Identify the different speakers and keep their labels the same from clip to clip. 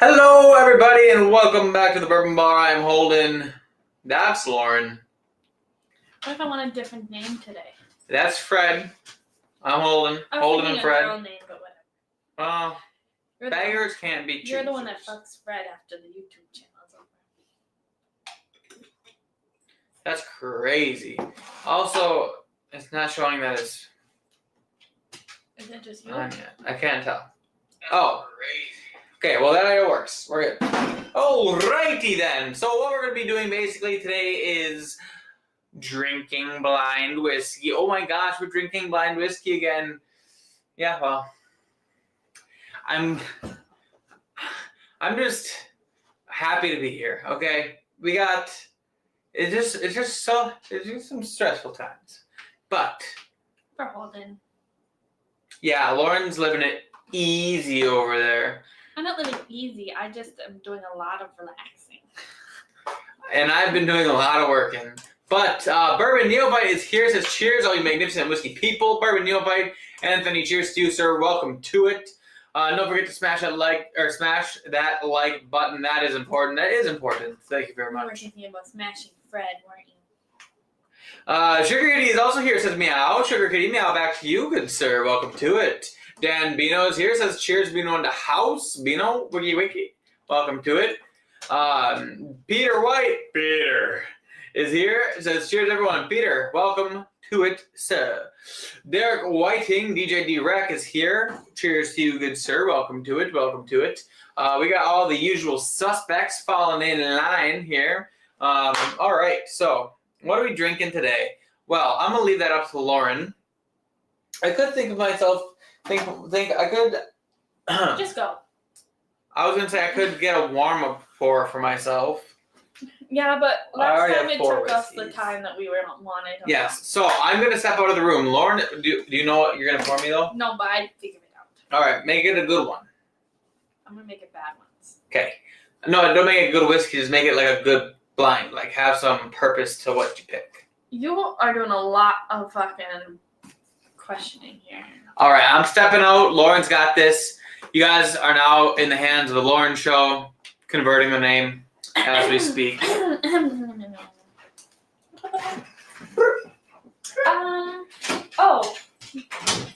Speaker 1: Hello, everybody, and welcome back to the Bourbon Bar. I'm Holden. That's Lauren.
Speaker 2: What if I want a different name today?
Speaker 1: That's Fred. I'm Holden. Holden and Fred.
Speaker 2: A girl name, but whatever.
Speaker 1: Beggars can't be choosers.
Speaker 2: You're the one that fucks Fred after the YouTube channel's over.
Speaker 1: That's crazy. Also, it's not showing that it's
Speaker 2: Is it just you?
Speaker 1: on yet. I can't tell. Oh, crazy. Okay, well that it works. We're good. Alrighty then. So what we're gonna be doing basically today is drinking blind whiskey. Oh my gosh, we're drinking blind whiskey again. Yeah, well, I'm just happy to be here. Okay, we got it's just some stressful times, but
Speaker 2: For Holden.
Speaker 1: yeah, Lauren's living it easy over there.
Speaker 2: I'm not living easy. I just am doing a lot of relaxing.
Speaker 1: And I've been doing a lot of working. But Bourbon Neophyte is here. Says cheers, all you magnificent whiskey people. Bourbon Neophyte, Anthony, cheers to you, sir. Welcome to it. Don't forget to smash that like button. That is important. That is important. Thank you very much.
Speaker 2: You were thinking about smashing Fred, weren't you?
Speaker 1: Sugar Kitty is also here. Says meow. Sugar Kitty, meow back to you, good sir. Welcome to it. Dan Bino is here. Says cheers, Bino in the house. Bino, wiki wiki. Welcome to it. Peter White. Peter is here. Says cheers, everyone. Peter, welcome to it, sir. Derek Whiting, DJ D-Rec is here. Cheers to you, good sir. Welcome to it. Welcome to it. We got all the usual suspects falling in line here. All right, so what are we drinking today? Well, I'm gonna leave that up to Lauren. I could think of myself. Think I could.
Speaker 2: Just go.
Speaker 1: I was gonna say I could get a warm up for myself.
Speaker 2: Yeah, but last time it took us the
Speaker 1: whiskeys.
Speaker 2: time that we wanted.
Speaker 1: Yes, so I'm gonna step out of the room. Lauren, do you know what you're gonna pour me though?
Speaker 2: No, but I figured it out.
Speaker 1: All right, make it a good one.
Speaker 2: I'm gonna make it bad ones.
Speaker 1: Okay. No, don't make it a good whiskey. Just make it like a good blind. Like have some purpose to what you pick.
Speaker 2: You are doing a lot of fucking questioning here.
Speaker 1: All right, I'm stepping out. Lauren's got this. You guys are now in the hands of the Lauren Show, converting the name as we speak.
Speaker 2: Oh,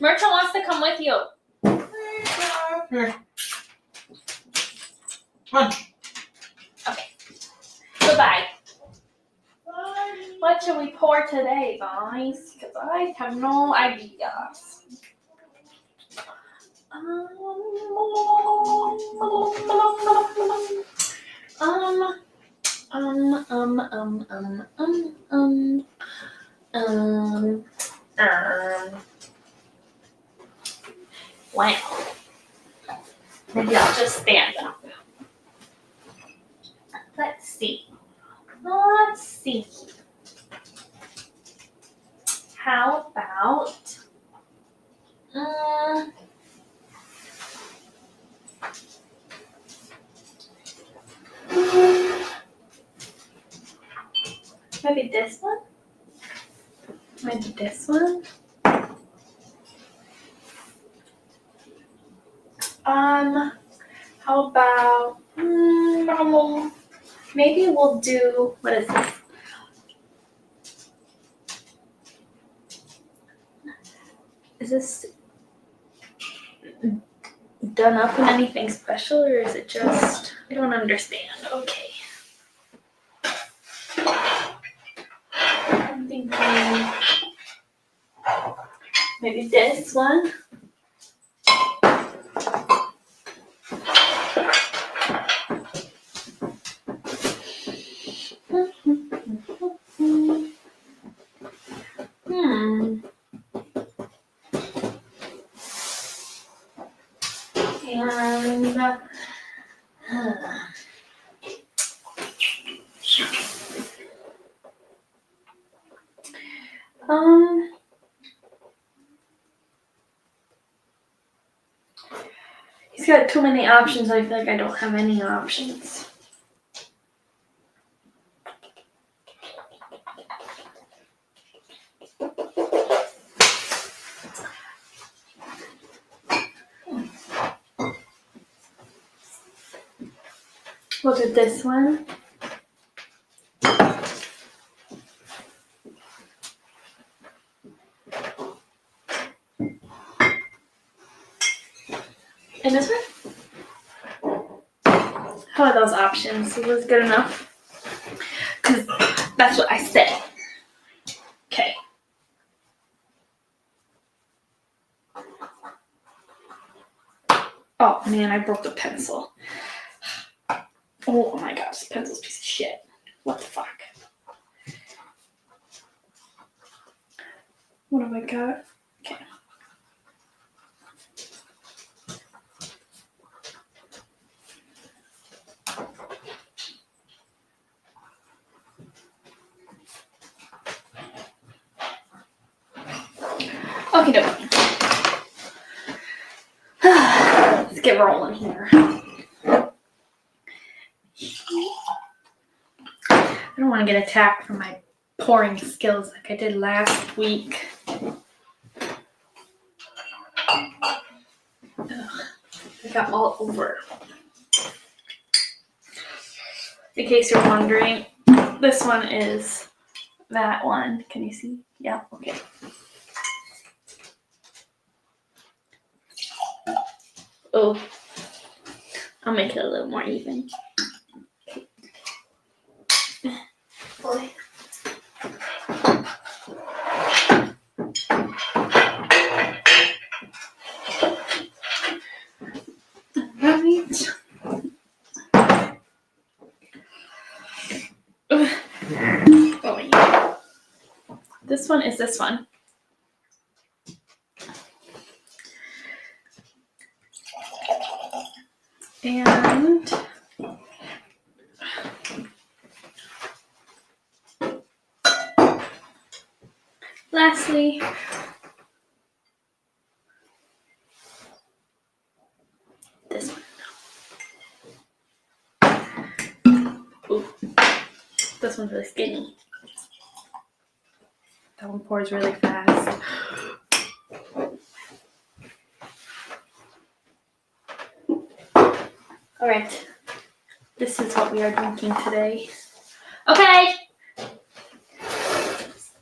Speaker 2: Merchant wants to come with you.
Speaker 1: Here. Come on.
Speaker 2: Okay. Goodbye. What should we pour today, guys? Because I have no ideas. Wow. Maybe I'll just stand up. Let's see. How about maybe this one? Maybe this one? How about maybe we'll do, what is this? Is this done up in anything special, or is it just, I don't understand. Okay. I'm thinking maybe this one. And he's got too many options. I feel like I don't have any options. Look at this one. And this one? How are those options? Was good enough? Because that's what I said. Okay. Oh man, I broke the pencil. Oh my gosh, this pencil's a piece of shit. What the fuck? What have I got? Okay. Okay, dokie. Let's get rolling here. I don't want to get attacked for my pouring skills like I did last week. Ugh, I got all over. In case you're wondering, this one is that one. Can you see? Yeah, okay. Oh, I'll make it a little more even. Boy. Right. Oh, yeah. This one is this one. And lastly, this one. Ooh, this one's really skinny. That one pours really fast. All right, this is what we are drinking today. Okay.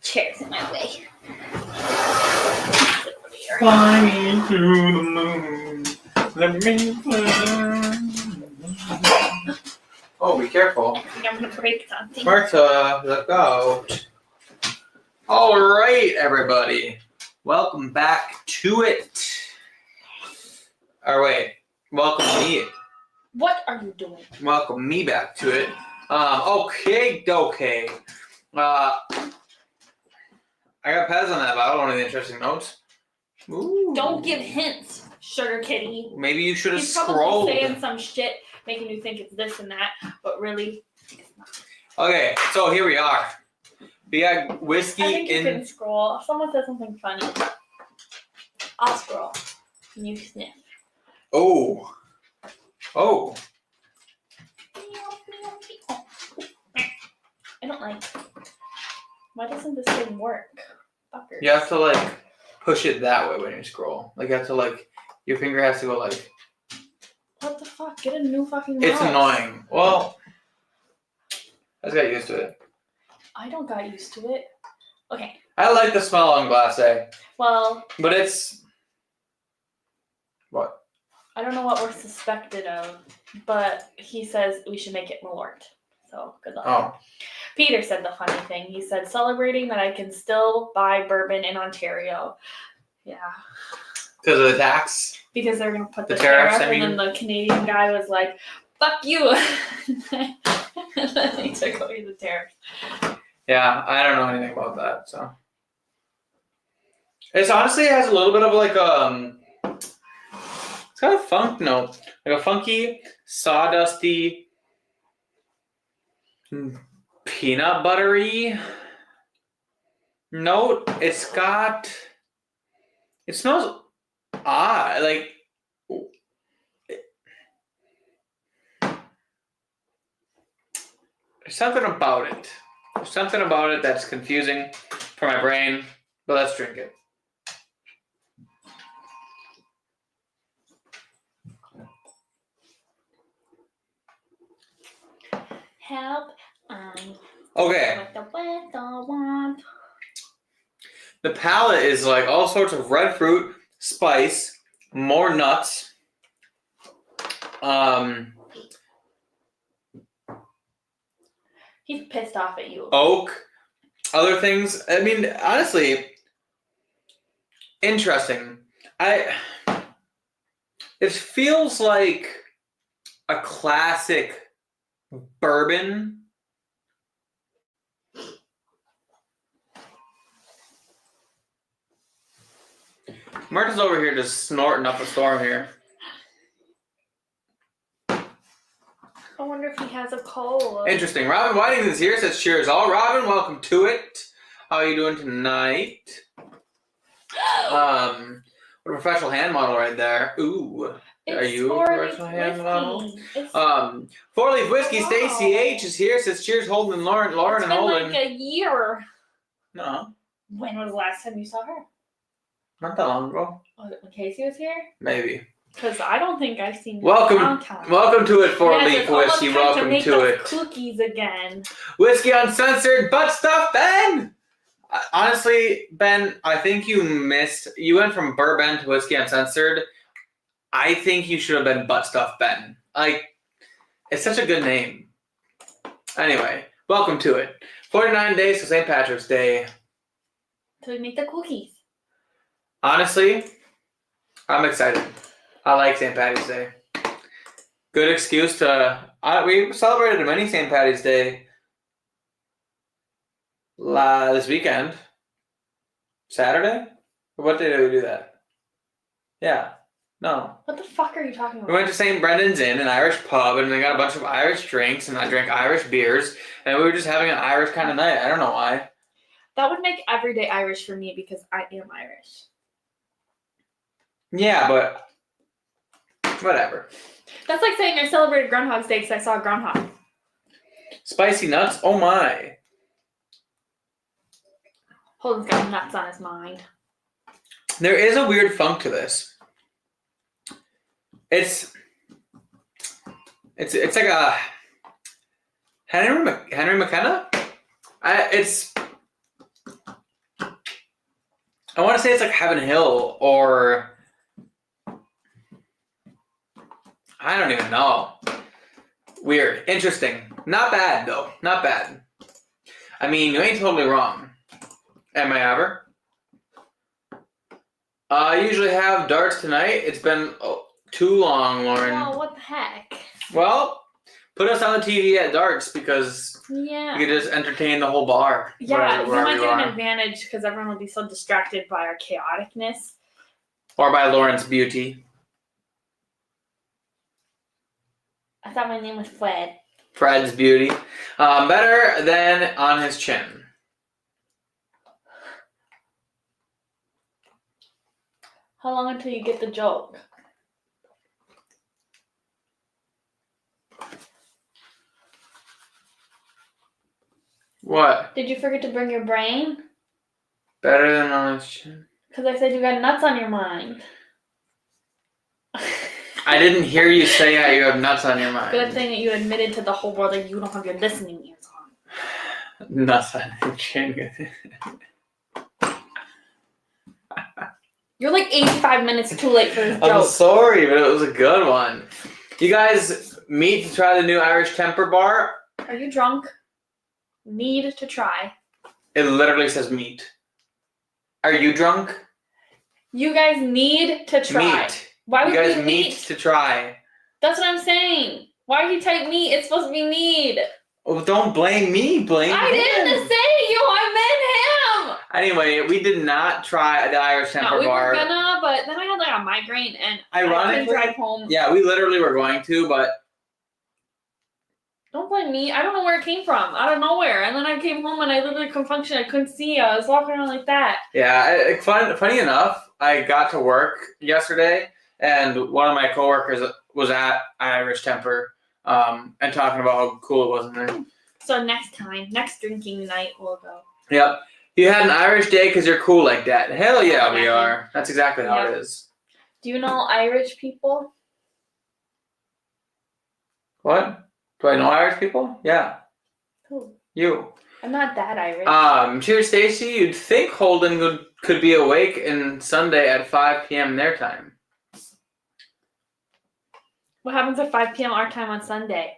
Speaker 2: Chair's in my way.
Speaker 1: Fly me to the moon. Let me fly. Oh, be careful.
Speaker 2: I think I'm gonna break something.
Speaker 1: Marta, look out. All right, everybody. Welcome back to it. Or wait, welcome me.
Speaker 2: What are you doing?
Speaker 1: Welcome me back to it. Okay. I got pads on that bottle. One of the interesting notes. Ooh.
Speaker 2: Don't give hints, sugar kitty.
Speaker 1: Maybe you should have
Speaker 2: He's probably
Speaker 1: scrolled.
Speaker 2: saying some shit, making you think it's this and that, but really, it's not.
Speaker 1: Okay, so here we are. We got whiskey
Speaker 2: I think you
Speaker 1: in.
Speaker 2: can scroll. If someone says something funny, I'll scroll. And you sniff.
Speaker 1: Oh.
Speaker 2: I don't like. Why doesn't this thing work? Fuckers.
Speaker 1: You have to like push it that way when you scroll. Like you have to like your finger has to go like.
Speaker 2: What the fuck? Get a new fucking mouse.
Speaker 1: It's annoying. Well, I just got used to it.
Speaker 2: I don't got used to it. Okay.
Speaker 1: I like the smell on glacé.
Speaker 2: Well.
Speaker 1: But it's. What?
Speaker 2: I don't know what we're suspected of, but he says we should make it Malort. So good luck.
Speaker 1: Oh.
Speaker 2: Peter said the funny thing. He said, celebrating that I can still buy bourbon in Ontario. Yeah.
Speaker 1: Because of the tax?
Speaker 2: Because they're going to put
Speaker 1: The
Speaker 2: the
Speaker 1: tariffs,
Speaker 2: tariff,
Speaker 1: I mean.
Speaker 2: and then the Canadian guy was like, fuck you. And then they took away the tariff.
Speaker 1: Yeah, I don't know anything about that, so. It's honestly, it has a little bit of like it's got a funk note. Like a funky, sawdusty, peanut buttery note. It smells odd. Like, there's something about it. There's something about it that's confusing for my brain, but let's drink it.
Speaker 2: help.
Speaker 1: Okay.
Speaker 2: What the weather want.
Speaker 1: The palette is like all sorts of red fruit, spice, more nuts.
Speaker 2: He's pissed off at you.
Speaker 1: Oak, other things. I mean, honestly, interesting. It feels like a classic bourbon. Martha's over here just snorting up a storm here.
Speaker 2: I wonder if he has a cold.
Speaker 1: Interesting. Robin Whiting is here. Says cheers all. Robin, welcome to it. How are you doing tonight? What a professional hand model right there. Ooh. Are you a professional hand model? 4-Leaf Whiskey.
Speaker 2: Wow.
Speaker 1: Stacy H is here. Says cheers, Holden and Lauren.
Speaker 2: It's
Speaker 1: and
Speaker 2: been
Speaker 1: Holden.
Speaker 2: like a year.
Speaker 1: No.
Speaker 2: When was the last time you saw her?
Speaker 1: Not that long ago.
Speaker 2: Was it when Casey was here?
Speaker 1: Maybe.
Speaker 2: Because I don't think I've seen her
Speaker 1: Welcome,
Speaker 2: in a long time.
Speaker 1: welcome to it, 4-Leaf
Speaker 2: it's almost
Speaker 1: Whiskey.
Speaker 2: time
Speaker 1: Welcome
Speaker 2: make
Speaker 1: to
Speaker 2: those
Speaker 1: it.
Speaker 2: Cookies again.
Speaker 1: Whiskey Uncensored Butt Stuff, Ben. Honestly, Ben, I think you missed. You went from Bourbon to Whiskey Uncensored. I think you should have been Butt Stuff, Ben. Like, it's such a good name. Anyway, welcome to it. 49 days to St. Patrick's Day.
Speaker 2: So we make the cookies.
Speaker 1: Honestly, I'm excited. I like St. Patty's Day. Good excuse to... we celebrated many St. Patty's Day this weekend. Saturday? What day did we do that? Yeah. No.
Speaker 2: What the fuck are you talking about?
Speaker 1: We went to St. Brendan's Inn, an Irish pub, and they got a bunch of Irish drinks, and I drank Irish beers, and we were just having an Irish kind of night. I don't know why.
Speaker 2: That would make everyday Irish for me because I am Irish.
Speaker 1: Yeah, but... whatever.
Speaker 2: That's like saying I celebrated Groundhog's Day because I saw a groundhog.
Speaker 1: Spicy nuts? Oh my.
Speaker 2: Holden's got nuts on his mind.
Speaker 1: There is a weird funk to this. It's like a Henry McKenna? I want to say it's like Heaven Hill or... I don't even know. Weird. Interesting. Not bad, though. Not bad. I mean, you ain't totally wrong. Am I ever? I usually have darts tonight. It's been too long, Lauren.
Speaker 2: Oh, what the heck?
Speaker 1: Well, put us on the TV at darts because you can just entertain the whole bar.
Speaker 2: Yeah, you might get an advantage because everyone will be so distracted by our chaoticness.
Speaker 1: Or by Lauren's beauty.
Speaker 2: I thought my name was Fred.
Speaker 1: Fred's beauty. Better than on his chin.
Speaker 2: How long until you get the joke?
Speaker 1: What?
Speaker 2: Did you forget to bring your brain?
Speaker 1: Better than on his chin.
Speaker 2: Because I said you got nuts on your mind.
Speaker 1: I didn't hear you say how you have nuts on your mind.
Speaker 2: Good thing that you admitted to the whole world that you don't have your listening ears on.
Speaker 1: Nuts on your chin.
Speaker 2: You're like 85 minutes too late for this joke.
Speaker 1: I'm sorry, but it was a good one. You guys meet to try the new Irish Temper bar?
Speaker 2: Are you drunk? Need to try.
Speaker 1: It literally says meat. Are you drunk?
Speaker 2: You guys need to try.
Speaker 1: Meat.
Speaker 2: Why would
Speaker 1: you guys
Speaker 2: we
Speaker 1: need to try?
Speaker 2: That's what I'm saying. Why do you type meat? It's supposed to be need.
Speaker 1: Oh, don't blame me. Blame him.
Speaker 2: I didn't say you. I meant him.
Speaker 1: Anyway, we did not try the Irish Temper
Speaker 2: we
Speaker 1: bar.
Speaker 2: were gonna, but then I had like a migraine and
Speaker 1: Ironically,
Speaker 2: I couldn't drive home.
Speaker 1: Yeah, we literally were going to, but...
Speaker 2: Don't blame me. I don't know where it came from. Out of nowhere. And then I came home and I literally couldn't function. I couldn't see. I was walking around like that.
Speaker 1: Yeah, funny enough, I got to work yesterday, and one of my coworkers was at Irish Temper and talking about how cool it was in there.
Speaker 2: So next drinking night, we'll go.
Speaker 1: Yep. You had an Irish day because you're cool like that. Hell yeah, we are. That's exactly how it is.
Speaker 2: Do you know Irish people?
Speaker 1: What? Do I know Irish people? Yeah.
Speaker 2: Who?
Speaker 1: You.
Speaker 2: I'm not that Irish.
Speaker 1: Cheers, Stacy. You'd think Holden could be awake in Sunday at 5 p.m. their time.
Speaker 2: What happens at 5 p.m. our time on Sunday?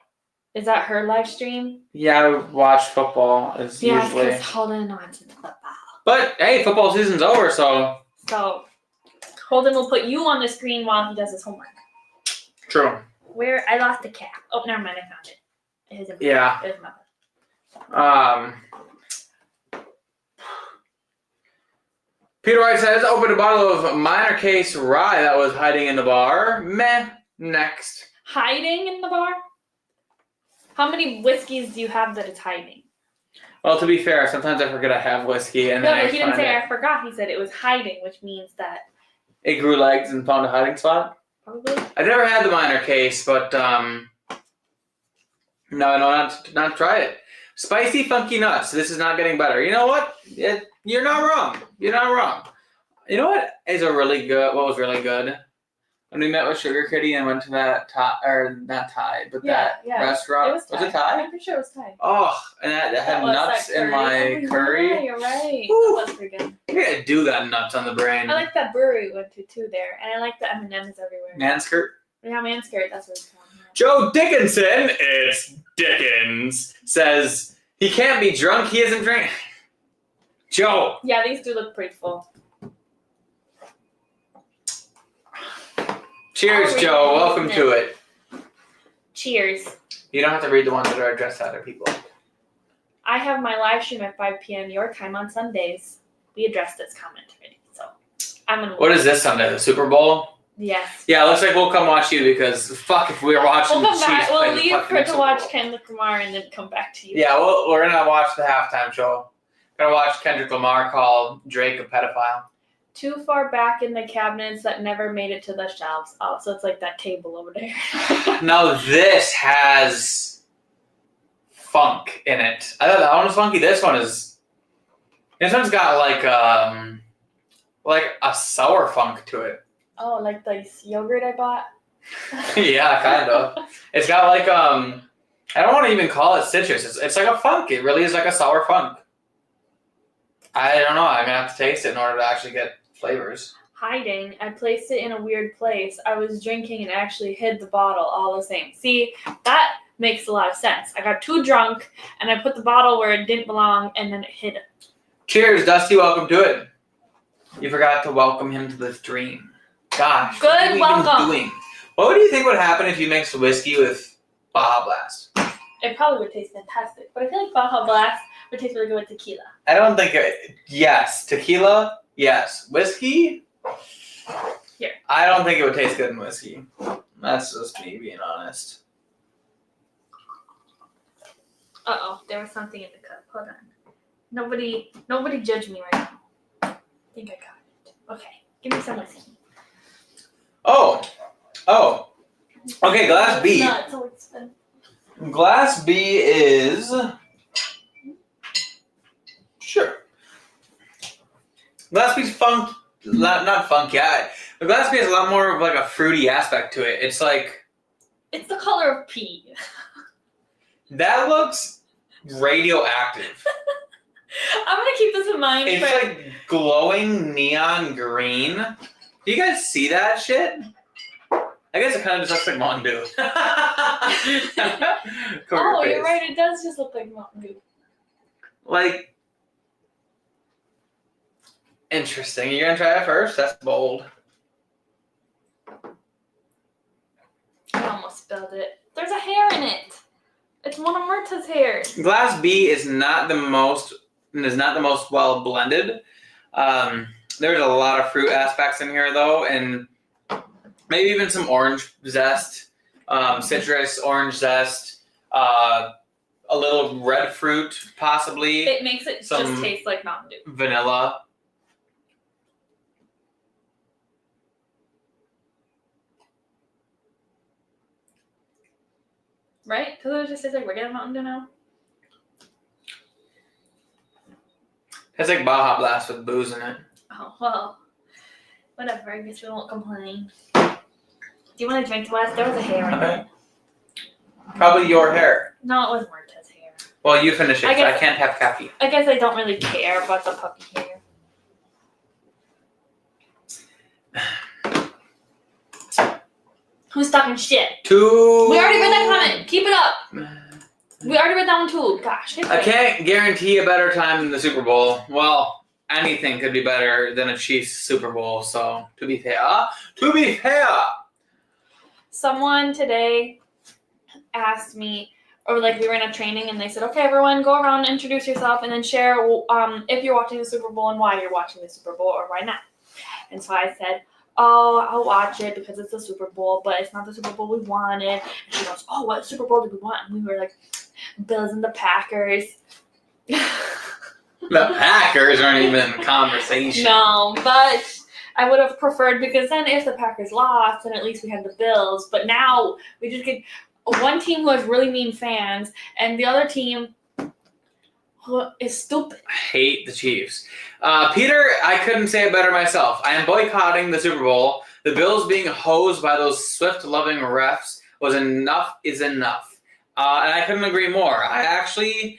Speaker 2: Is that her live stream?
Speaker 1: Yeah, I watch football as
Speaker 2: Yeah,
Speaker 1: usually.
Speaker 2: because Holden watches football.
Speaker 1: But hey, football season's over, so.
Speaker 2: So, Holden will put you on the screen while he does his homework.
Speaker 1: True.
Speaker 2: Where I lost the cap. Oh, never mind. I found it. It was in
Speaker 1: Yeah.
Speaker 2: It was my book.
Speaker 1: Peter White says, opened a bottle of minor case rye that was hiding in the bar. Meh. Next.
Speaker 2: Hiding in the bar? How many whiskeys do you have that it's hiding?
Speaker 1: Well, to be fair, sometimes I forget I have whiskey, and
Speaker 2: No,
Speaker 1: then
Speaker 2: but
Speaker 1: I
Speaker 2: he didn't
Speaker 1: find
Speaker 2: say
Speaker 1: it.
Speaker 2: I forgot. He said it was hiding, which means that
Speaker 1: It grew legs and found a hiding spot.
Speaker 2: probably.
Speaker 1: I've never had the minor case, but no, I know not to try it. Spicy, funky nuts. This is not getting better. You know what? You're not wrong. You're not wrong. You know what is a really good? What was really good? When we met with Sugar Kitty and went to that restaurant.
Speaker 2: It was Thai.
Speaker 1: Was it Thai?
Speaker 2: I'm pretty sure it was Thai.
Speaker 1: Oh, and that had nuts in my curry.
Speaker 2: Yeah, you're right.
Speaker 1: Woo.
Speaker 2: That was pretty good.
Speaker 1: You gotta do that nuts on the brain.
Speaker 2: I like that brewery we went to too there, and I like the M&Ms everywhere.
Speaker 1: Manskirt.
Speaker 2: Yeah, Manskirt. That's what it's called.
Speaker 1: Joe Dickinson, it's Dickens, says he can't be drunk. He isn't drinking. Joe.
Speaker 2: Yeah, these do look pretty full.
Speaker 1: Cheers, Joe. Welcome to it.
Speaker 2: Cheers.
Speaker 1: You don't have to read the ones that are addressed to other people.
Speaker 2: I have my live stream at 5 p.m. your time on Sundays. We addressed this comment already, so I'm gonna.
Speaker 1: What is this Sunday? The Super Bowl?
Speaker 2: Yes.
Speaker 1: Yeah, it looks like we'll come watch you because fuck if we were watching
Speaker 2: We'll
Speaker 1: the
Speaker 2: come
Speaker 1: Chiefs
Speaker 2: back.
Speaker 1: play
Speaker 2: We'll
Speaker 1: the
Speaker 2: leave
Speaker 1: fucking
Speaker 2: for to
Speaker 1: Super
Speaker 2: watch
Speaker 1: Bowl.
Speaker 2: Kendrick Lamar and then come back to you.
Speaker 1: Yeah, we're gonna watch the halftime show. Gonna watch Kendrick Lamar call Drake a pedophile.
Speaker 2: Too far back in the cabinets that never made it to the shelves. Oh, so it's like that table over there.
Speaker 1: Now this has funk in it. I thought that one was funky. This one's got like a sour funk to it.
Speaker 2: Oh, like this yogurt I bought?
Speaker 1: Yeah, kind of. It's got like I don't want to even call it citrus. It's like a funk. It really is like a sour funk. I don't know. I'm gonna have to taste it in order to actually get flavors.
Speaker 2: Hiding. I placed it in a weird place. I was drinking and actually hid the bottle all the same. See, that makes a lot of sense. I got too drunk and I put the bottle where it didn't belong and then it hid it.
Speaker 1: Cheers, Dusty. Welcome to it. You forgot to welcome him to the stream. Gosh.
Speaker 2: Good
Speaker 1: what are you
Speaker 2: welcome.
Speaker 1: Doing? What do you think would happen if you mixed whiskey with Baja Blast?
Speaker 2: It probably would taste fantastic, but I feel like Baja Blast would taste really good with tequila.
Speaker 1: I don't think yes. Tequila, yes. Whiskey?
Speaker 2: Here.
Speaker 1: I don't think it would taste good in whiskey. That's just me being honest.
Speaker 2: Uh-oh, there was something in the cup. Hold on. Nobody judge me right now. I think I got it. Okay, give me some whiskey.
Speaker 1: Oh. Okay, Glass B.
Speaker 2: It's not so expensive.
Speaker 1: Glass B is... Sure. Glass B's funk... Not funky. The Glass B has a lot more of like a fruity aspect to it. It's like...
Speaker 2: It's the color of pee.
Speaker 1: That looks radioactive.
Speaker 2: I'm gonna keep this in mind.
Speaker 1: It's like glowing neon green. Do you guys see that shit? I guess it kind of just looks like Mountain Dew.
Speaker 2: Oh, you're right. It does just look like Mountain Dew.
Speaker 1: Like, interesting. You're gonna try it first? That's bold.
Speaker 2: I almost spilled it. There's a hair in it. It's one of Myrta's hairs.
Speaker 1: Glass B is not the most well blended. There's a lot of fruit aspects in here though, and maybe even some orange zest, citrus, orange zest, a little red fruit possibly.
Speaker 2: It makes it just taste like Mountain Dew.
Speaker 1: Vanilla.
Speaker 2: Right? Because it just tastes like regular Mountain Dew now.
Speaker 1: It's like Baja Blast with booze in it.
Speaker 2: Oh, well. Whatever. I guess we won't complain. Do you want to drink, Wes? There was a hair in it.
Speaker 1: Probably your hair.
Speaker 2: No, it was Myrta's hair.
Speaker 1: Well, you finish it.
Speaker 2: I guess-
Speaker 1: I can't have coffee.
Speaker 2: I guess I don't really care about the puppy hair. Who's talking shit?
Speaker 1: Two.
Speaker 2: We already read that comment. Keep it up. We already read that one too. Gosh.
Speaker 1: I can't guarantee a better time than the Super Bowl. Well, anything could be better than a Chiefs Super Bowl. So to be fair,
Speaker 2: Someone today asked me, or like we were in a training and they said, okay, everyone go around and introduce yourself and then share if you're watching the Super Bowl and why you're watching the Super Bowl or why not. And so I said, oh, I'll watch it because it's the Super Bowl, but it's not the Super Bowl we wanted. And she goes, oh, what Super Bowl did we want? And we were like, Bills and the Packers.
Speaker 1: The Packers aren't even in the conversation.
Speaker 2: No, but I would have preferred, because then if the Packers lost, then at least we had the Bills. But now we just get one team who has really mean fans and the other team who is stupid.
Speaker 1: I hate the Chiefs. Peter, I couldn't say it better myself. I am boycotting the Super Bowl. The Bills being hosed by those Swift-loving refs is enough. And I couldn't agree more. I actually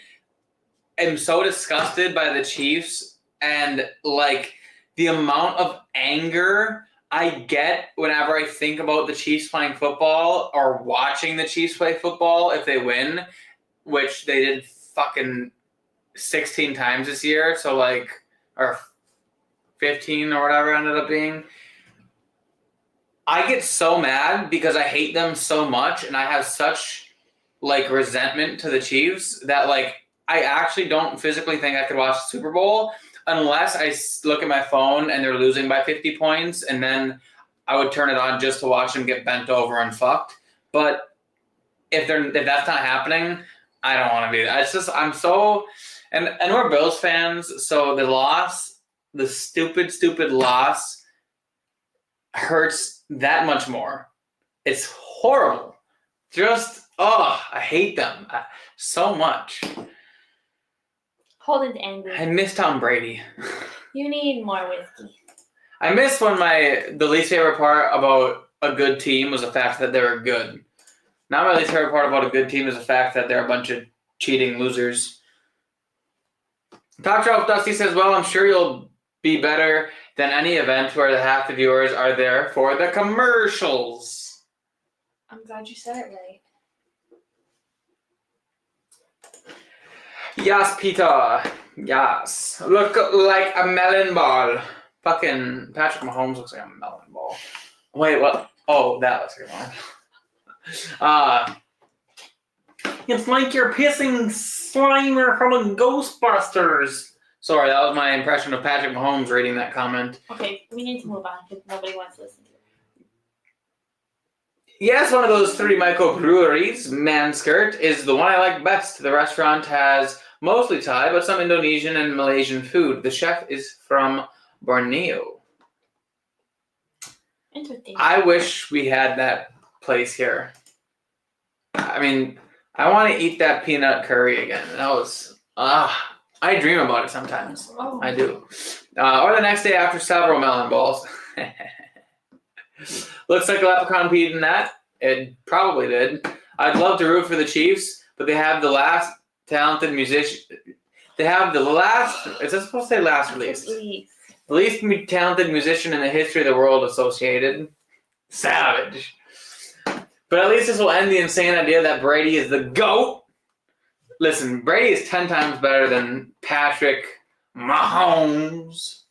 Speaker 1: am so disgusted by the Chiefs and like the amount of anger I get whenever I think about the Chiefs playing football or watching the Chiefs play football if they win, which they did fucking 16 times this year, so like, or 15 or whatever it ended up being. I get so mad because I hate them so much and I have such like resentment to the Chiefs that like I actually don't physically think I could watch the Super Bowl unless I look at my phone and they're losing by 50 points, and then I would turn it on just to watch them get bent over and fucked. But if that's not happening, I don't want to be that. It's just I'm so and we're Bills fans, so the stupid loss hurts that much more. It's horrible. Just I hate them so much.
Speaker 2: Holden's angry.
Speaker 1: I miss Tom Brady.
Speaker 2: You need more whiskey.
Speaker 1: I miss when the least favorite part about a good team was the fact that they were good. Now my least favorite part about a good team is the fact that they're a bunch of cheating losers. Talk Show Dusty says, well, I'm sure you'll be better than any event where the half the viewers are there for the commercials.
Speaker 2: I'm glad you said it right.
Speaker 1: Yes, Peter. Yes. Look like a melon ball. Fucking Patrick Mahomes looks like a melon ball. Wait, what? Oh, that looks like a melon. It's like you're pissing Slimer from a Ghostbusters. Sorry, that was my impression of Patrick Mahomes reading that comment.
Speaker 2: Okay, we need to move on because nobody wants to listen to it.
Speaker 1: Yes, one of those 3 microbreweries, Manskirt, is the one I like best. The restaurant has mostly Thai, but some Indonesian and Malaysian food. The chef is from Borneo.
Speaker 2: Interesting.
Speaker 1: I wish we had that place here. I mean, I want to eat that peanut curry again. That was, I dream about it sometimes.
Speaker 2: Oh.
Speaker 1: I do. Or the next day after several melon balls. Looks like a leprechaun peed in that. It probably did. I'd love to root for the Chiefs, but they have the last talented musician. They have the last. Is that supposed to say last released? The least talented musician in the history of the world associated. Savage. But at least this will end the insane idea that Brady is the GOAT. Listen, Brady is 10 times better than Patrick Mahomes.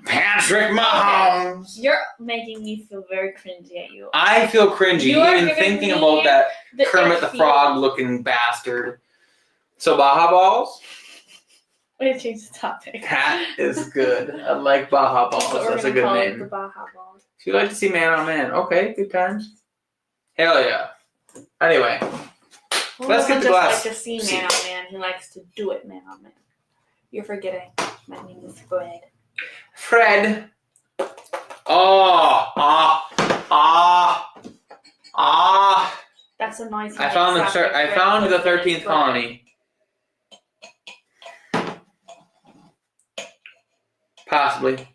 Speaker 1: Patrick Mahomes.
Speaker 2: You're making me feel very cringy at you.
Speaker 1: I feel cringy even thinking about that Kermit the Frog looking bastard. So Baja Balls?
Speaker 2: We need to change the topic.
Speaker 1: That is good. I like Baja Balls. That's a good name.
Speaker 2: The Baja Balls.
Speaker 1: So you like to see Man on Man. Okay, good times. Hell yeah. Anyway. Let's get the glass.
Speaker 2: Like to see Man on Man. He likes to do it Man on Man. You're forgetting. My name is Fred.
Speaker 1: Fred.
Speaker 2: That's a noise.
Speaker 1: I found the 13th colony. Possibly.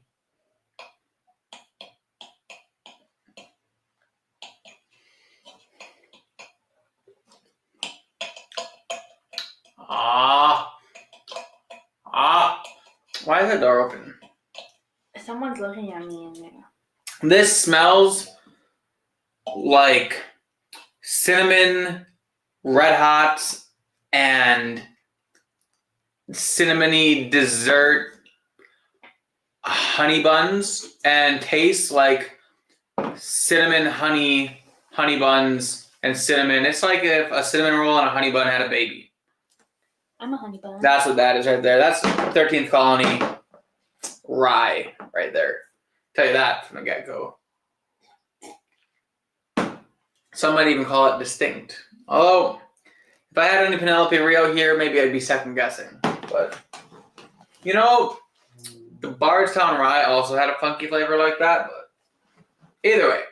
Speaker 1: Ah. Why is the door open?
Speaker 2: Someone's looking at me in there.
Speaker 1: This smells like cinnamon, Red Hots, and cinnamony dessert honey buns, and tastes like cinnamon honey buns and cinnamon. It's like if a cinnamon roll and a honey bun had a baby.
Speaker 2: I'm a honey bun.
Speaker 1: That's what that is right there. That's 13th Colony rye right there. Tell you that from the get-go. Some might even call it distinct. Although, if I had any Penelope Rio here, maybe I'd be second guessing. But, you know, the Bardstown Rye also had a funky flavor like that. But either way.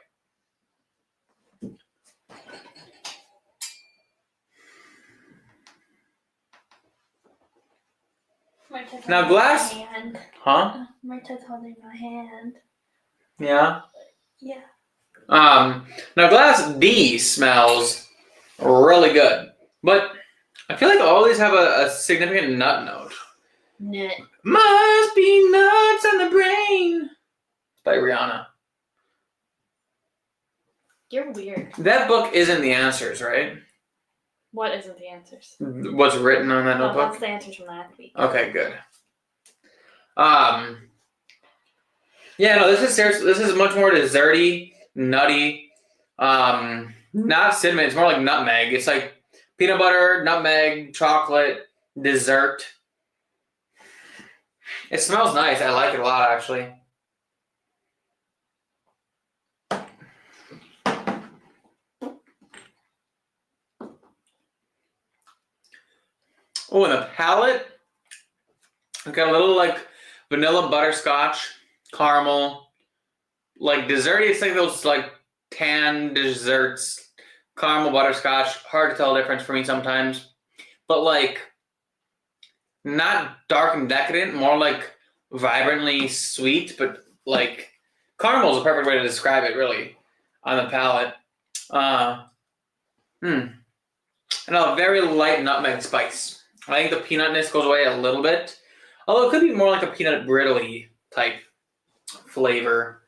Speaker 1: Now glass... Huh?
Speaker 2: Marta's holding my hand.
Speaker 1: Yeah?
Speaker 2: Yeah.
Speaker 1: Now glass D smells really good. But I feel like all these have a significant nut note.
Speaker 2: Nut.
Speaker 1: Must be nuts on the brain. By Rihanna.
Speaker 2: You're weird.
Speaker 1: That book isn't the answers, right?
Speaker 2: What isn't the answers?
Speaker 1: What's written on that
Speaker 2: No,
Speaker 1: notebook?
Speaker 2: that's the answers from last week.
Speaker 1: Okay, good. Yeah, no, this is serious. This is much more desserty, nutty. Not cinnamon. It's more like nutmeg. It's like peanut butter, nutmeg, chocolate, dessert. It smells nice. I like it a lot, actually. Oh, and the palate. I've got a little like vanilla butterscotch, caramel, like desserty. It's like those like tan desserts, caramel butterscotch. Hard to tell the difference for me sometimes, but like not dark and decadent, more like vibrantly sweet. But like caramel is a perfect way to describe it, really, on the palate. And a very light nutmeg spice. I think the peanutness goes away a little bit. Although it could be more like a peanut brittle-y type flavor.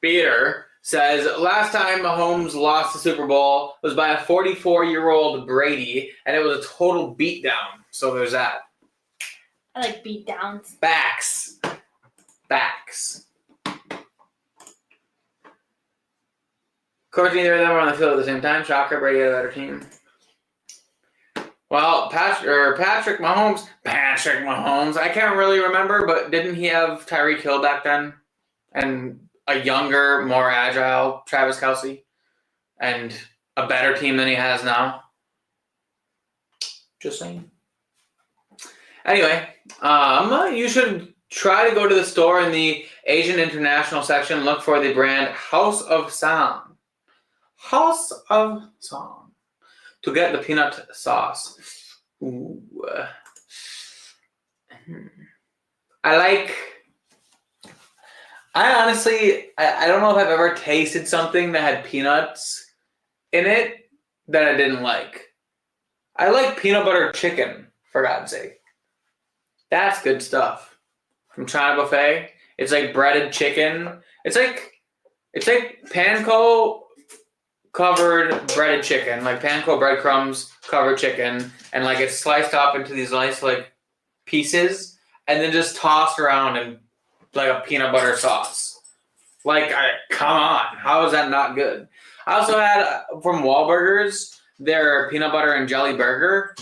Speaker 1: Peter says, last time Mahomes lost the Super Bowl was by a 44-year-old Brady, and it was a total beatdown. So there's that.
Speaker 2: I like beat downs.
Speaker 1: Backs. Of course, neither of them were on the field at the same time. Shocker, Brady had a better team. Well, Patrick Mahomes, I can't really remember, but didn't he have Tyreek Hill back then? And a younger, more agile Travis Kelce? And a better team than he has now? Just saying. Anyway, you should try to go to the store in the Asian International section, look for the brand House of Song. To get the peanut sauce. Ooh. I honestly don't know if I've ever tasted something that had peanuts in it that I didn't like. I like peanut butter chicken, for God's sake. That's good stuff. From China Buffet. It's like breaded chicken. It's like panko covered breaded chicken, like panko breadcrumbs covered chicken, and like it's sliced up into these nice like pieces, and then just tossed around in like a peanut butter sauce. Like, come on, how is that not good? I also had from Wahlburgers their peanut butter and jelly burger.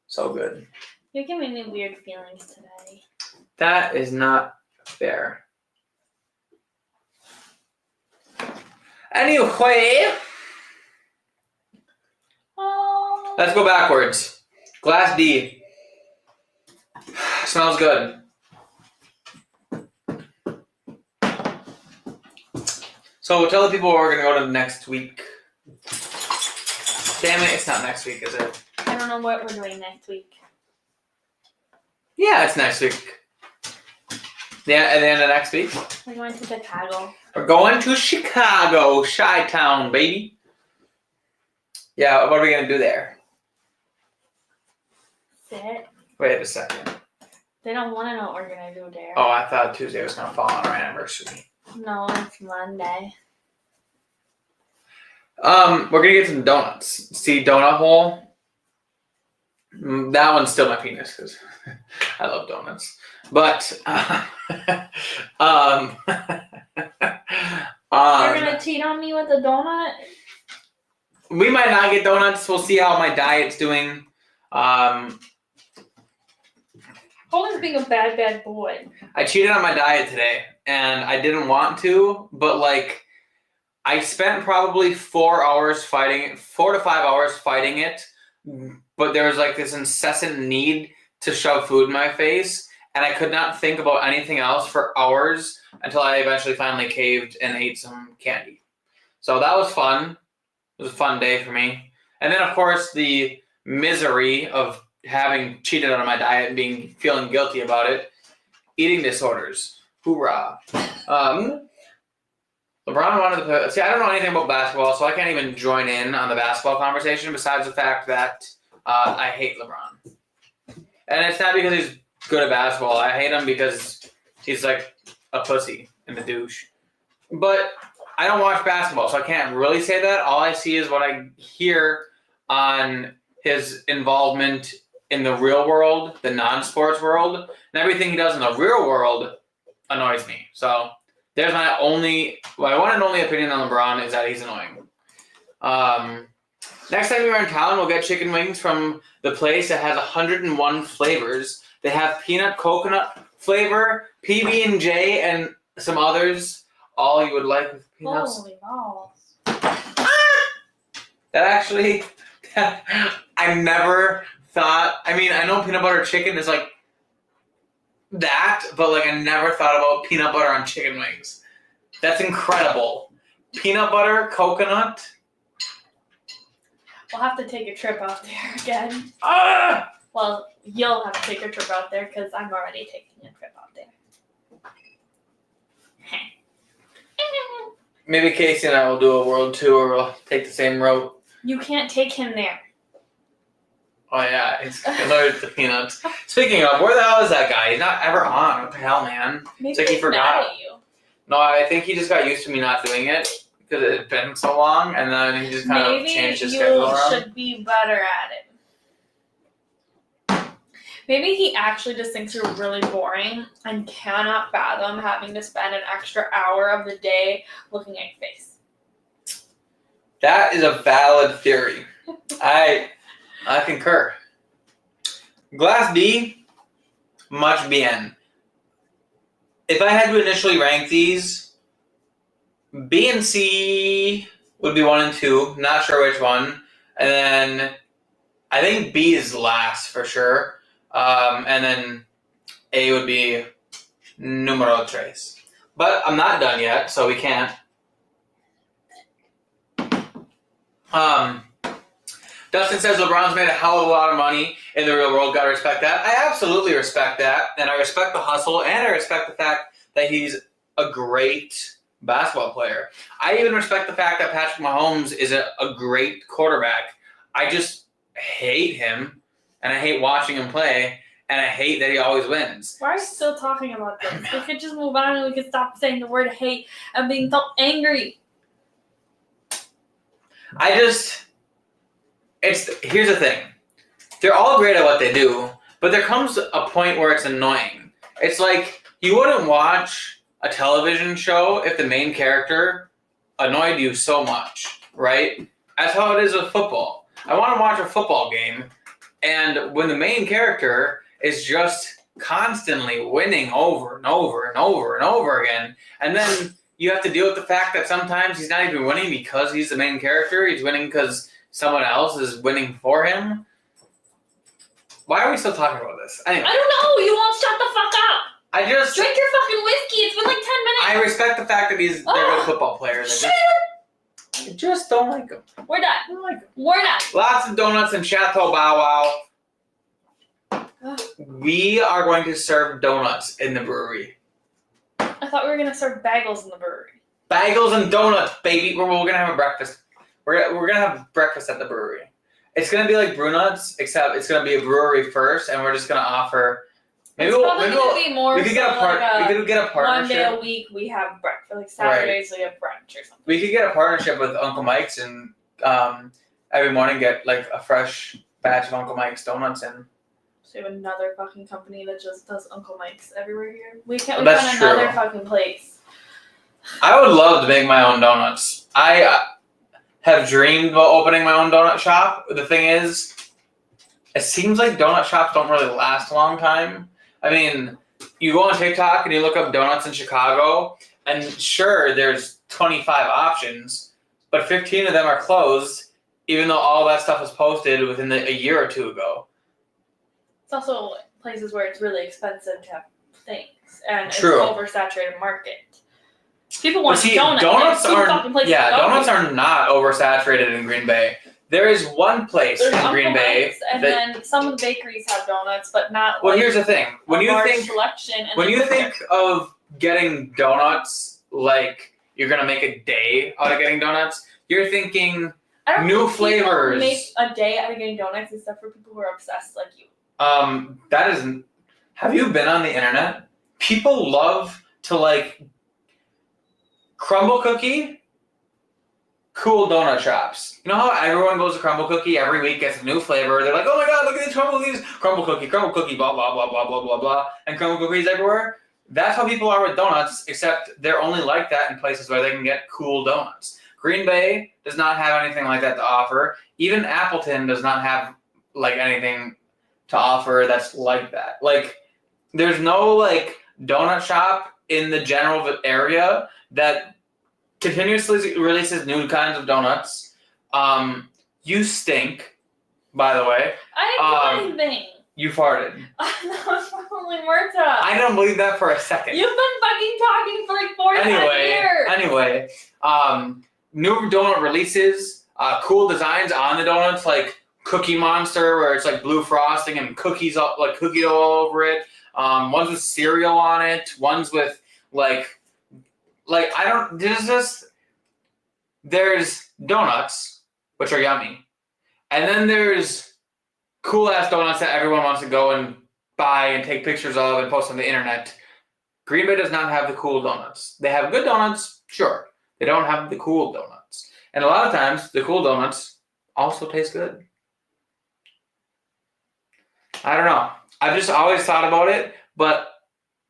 Speaker 1: So good.
Speaker 2: You're giving me weird feelings today.
Speaker 1: That is not fair. Anyway, let's go backwards. Glass D. Smells good. So tell the people we're going to go to next week. Damn it, it's not next week, is it?
Speaker 2: I don't know what we're doing next week.
Speaker 1: Yeah, it's next week. Yeah, at the end of next week.
Speaker 2: We're going to Chicago.
Speaker 1: We're going to Chicago, Chi-Town, baby. Yeah, what are we going to do there?
Speaker 2: Sit.
Speaker 1: Wait a second.
Speaker 2: They don't want to know what we're going to do there.
Speaker 1: Oh, I thought Tuesday was going to fall on our anniversary.
Speaker 2: No, it's Monday.
Speaker 1: We're going to get some donuts. See Donut Hole? That one's still my penis, because I love donuts. But,
Speaker 2: You're going to cheat on me with a donut?
Speaker 1: We might not get donuts. We'll see how my diet's doing.
Speaker 2: Always being a bad boy.
Speaker 1: I cheated on my diet today, and I didn't want to, but like, I spent probably 4 to 5 hours fighting it, but there was like this incessant need to shove food in my face, and I could not think about anything else for hours until I eventually finally caved and ate some candy. So that was fun. It was a fun day for me. And then, of course, the misery of having cheated on my diet and feeling guilty about it. Eating disorders. Hoorah. LeBron wanted to... See, I don't know anything about basketball, so I can't even join in on the basketball conversation besides the fact that I hate LeBron. And it's not because he's good at basketball. I hate him because he's like a pussy and a douche. But I don't watch basketball, so I can't really say that. All I see is what I hear on his involvement in the real world, the non-sports world, and everything he does in the real world annoys me. So there's my one and only opinion on LeBron is that he's annoying. Next time we're in town, we'll get chicken wings from the place that has 101 flavors. They have peanut, coconut flavor, PB&J, and some others. All you would like with peanuts.
Speaker 2: Holy balls.
Speaker 1: That actually, I never thought, I mean, I know peanut butter chicken is like that, but like I never thought about peanut butter on chicken wings. That's incredible. Peanut butter, coconut.
Speaker 2: We'll have to take a trip out there again.
Speaker 1: Ah!
Speaker 2: Well, you'll have to take a trip out there because I'm already taking a trip out there.
Speaker 1: Maybe Casey and I will do a world tour. We'll take the same route.
Speaker 2: You can't take him there.
Speaker 1: Oh yeah, he's allergic to peanuts. Speaking of, where the hell is that guy? He's not ever on. What the hell, man?
Speaker 2: Maybe
Speaker 1: it's like he forgot.
Speaker 2: Mad at you.
Speaker 1: No, I think he just got used to me not doing it because it had been so long, and then he just kind of changed his schedule around.
Speaker 2: Maybe you should be better at it. Maybe he actually just thinks you're really boring and cannot fathom having to spend an extra hour of the day looking at your face.
Speaker 1: That is a valid theory. I concur. Glass B, much bien. If I had to initially rank these, B and C would be 1 and 2. Not sure which one. And then I think B is last for sure. And then A would be numero tres. But I'm not done yet, so we can't. Dustin says LeBron's made a hell of a lot of money in the real world. Gotta respect that. I absolutely respect that. And I respect the hustle. And I respect the fact that he's a great basketball player. I even respect the fact that Patrick Mahomes is a great quarterback. I just hate him. And I hate watching him play. And I hate that he always wins.
Speaker 2: Why are you still talking about this? We could just move on and we could stop saying the word hate and being so angry.
Speaker 1: Here's the thing. They're all great at what they do, but there comes a point where it's annoying. It's like you wouldn't watch a television show if the main character annoyed you so much, right? That's how it is with football. I want to watch a football game, and when the main character is just constantly winning over and over and over and over again, and then you have to deal with the fact that sometimes he's not even winning because he's the main character. He's winning because someone else is winning for him. Why are we still talking about this? Anyway.
Speaker 2: I don't know. You won't shut the fuck up.
Speaker 1: I just...
Speaker 2: Drink your fucking whiskey. It's been like 10 minutes.
Speaker 1: I respect the fact that they're good football players. I just don't like them.
Speaker 2: We're done.
Speaker 1: I don't like them.
Speaker 2: We're done.
Speaker 1: Lots of donuts and Chateau Bow Wow. We are going to serve donuts in the brewery.
Speaker 2: thought we were gonna serve bagels in the brewery.
Speaker 1: Bagels and donuts, baby. We're gonna have a breakfast. We're gonna have breakfast at the brewery. It's gonna be like Brew Nuts, except it's gonna be a brewery first, and we're just gonna offer. Maybe
Speaker 2: It's
Speaker 1: we'll,
Speaker 2: probably
Speaker 1: maybe
Speaker 2: gonna
Speaker 1: we'll,
Speaker 2: be more
Speaker 1: we could
Speaker 2: so
Speaker 1: get a part.
Speaker 2: like
Speaker 1: we could get a
Speaker 2: one day a
Speaker 1: partnership.
Speaker 2: week we have breakfast. Like Saturdays we have brunch or something.
Speaker 1: We could get a partnership with Uncle Mike's and every morning get like a fresh batch of Uncle Mike's donuts in.
Speaker 2: So we have another fucking company that just does Uncle Mike's everywhere here. We can't. We
Speaker 1: That's
Speaker 2: found
Speaker 1: true.
Speaker 2: another fucking place.
Speaker 1: I would love to make my own donuts. I have dreamed about opening my own donut shop. The thing is, it seems like donut shops don't really last a long time. I mean, you go on TikTok and you look up donuts in Chicago, and sure, there's 25 options, but 15 of them are closed, even though all that stuff was posted within a year or two ago.
Speaker 2: It's also places where it's really expensive to have things, and
Speaker 1: True.
Speaker 2: It's oversaturated market. People want
Speaker 1: See,
Speaker 2: donuts.
Speaker 1: donuts are donuts
Speaker 2: to
Speaker 1: are not oversaturated in Green Bay. There is one place
Speaker 2: There's
Speaker 1: in
Speaker 2: Uncle
Speaker 1: Green Bay
Speaker 2: Mike's, and
Speaker 1: that.
Speaker 2: then some of the bakeries have donuts, but not.
Speaker 1: Well,
Speaker 2: like
Speaker 1: here's the thing: when
Speaker 2: a
Speaker 1: you
Speaker 2: large
Speaker 1: think
Speaker 2: selection, and
Speaker 1: when
Speaker 2: they
Speaker 1: you
Speaker 2: put
Speaker 1: think of getting donuts, like you're gonna make a day out of getting donuts, you're thinking
Speaker 2: I don't
Speaker 1: new
Speaker 2: think people
Speaker 1: flavors.
Speaker 2: make a day out of getting donuts, except for people who are obsessed like you.
Speaker 1: That isn't. Have you been on the internet? People love to like crumble cookie, cool donut shops. You know how everyone goes to crumble cookie every week, gets a new flavor. They're like, oh my god, look at these crumble cookies, crumble cookie, blah blah blah blah blah blah blah, and crumble cookies everywhere. That's how people are with donuts, except they're only like that in places where they can get cool donuts. Green Bay does not have anything like that to offer. Even Appleton does not have like anything to offer that's like that. Like, there's no like donut shop in the general area that continuously releases new kinds of donuts. You stink, by the way.
Speaker 2: I didn't do anything.
Speaker 1: You farted.
Speaker 2: That was probably Marta.
Speaker 1: I don't believe that for a second.
Speaker 2: You've been fucking talking for like 45 years.
Speaker 1: Anyway, new donut releases, cool designs on the donuts, like Cookie Monster, where it's like blue frosting and cookies all, like cookie dough all over it. Ones with cereal on it. Ones with like I don't. There's donuts, which are yummy, and then there's cool ass donuts that everyone wants to go and buy and take pictures of and post on the internet. Green Bay does not have the cool donuts. They have good donuts, sure. They don't have the cool donuts. And a lot of times, the cool donuts also taste good. I don't know. I've just always thought about it, but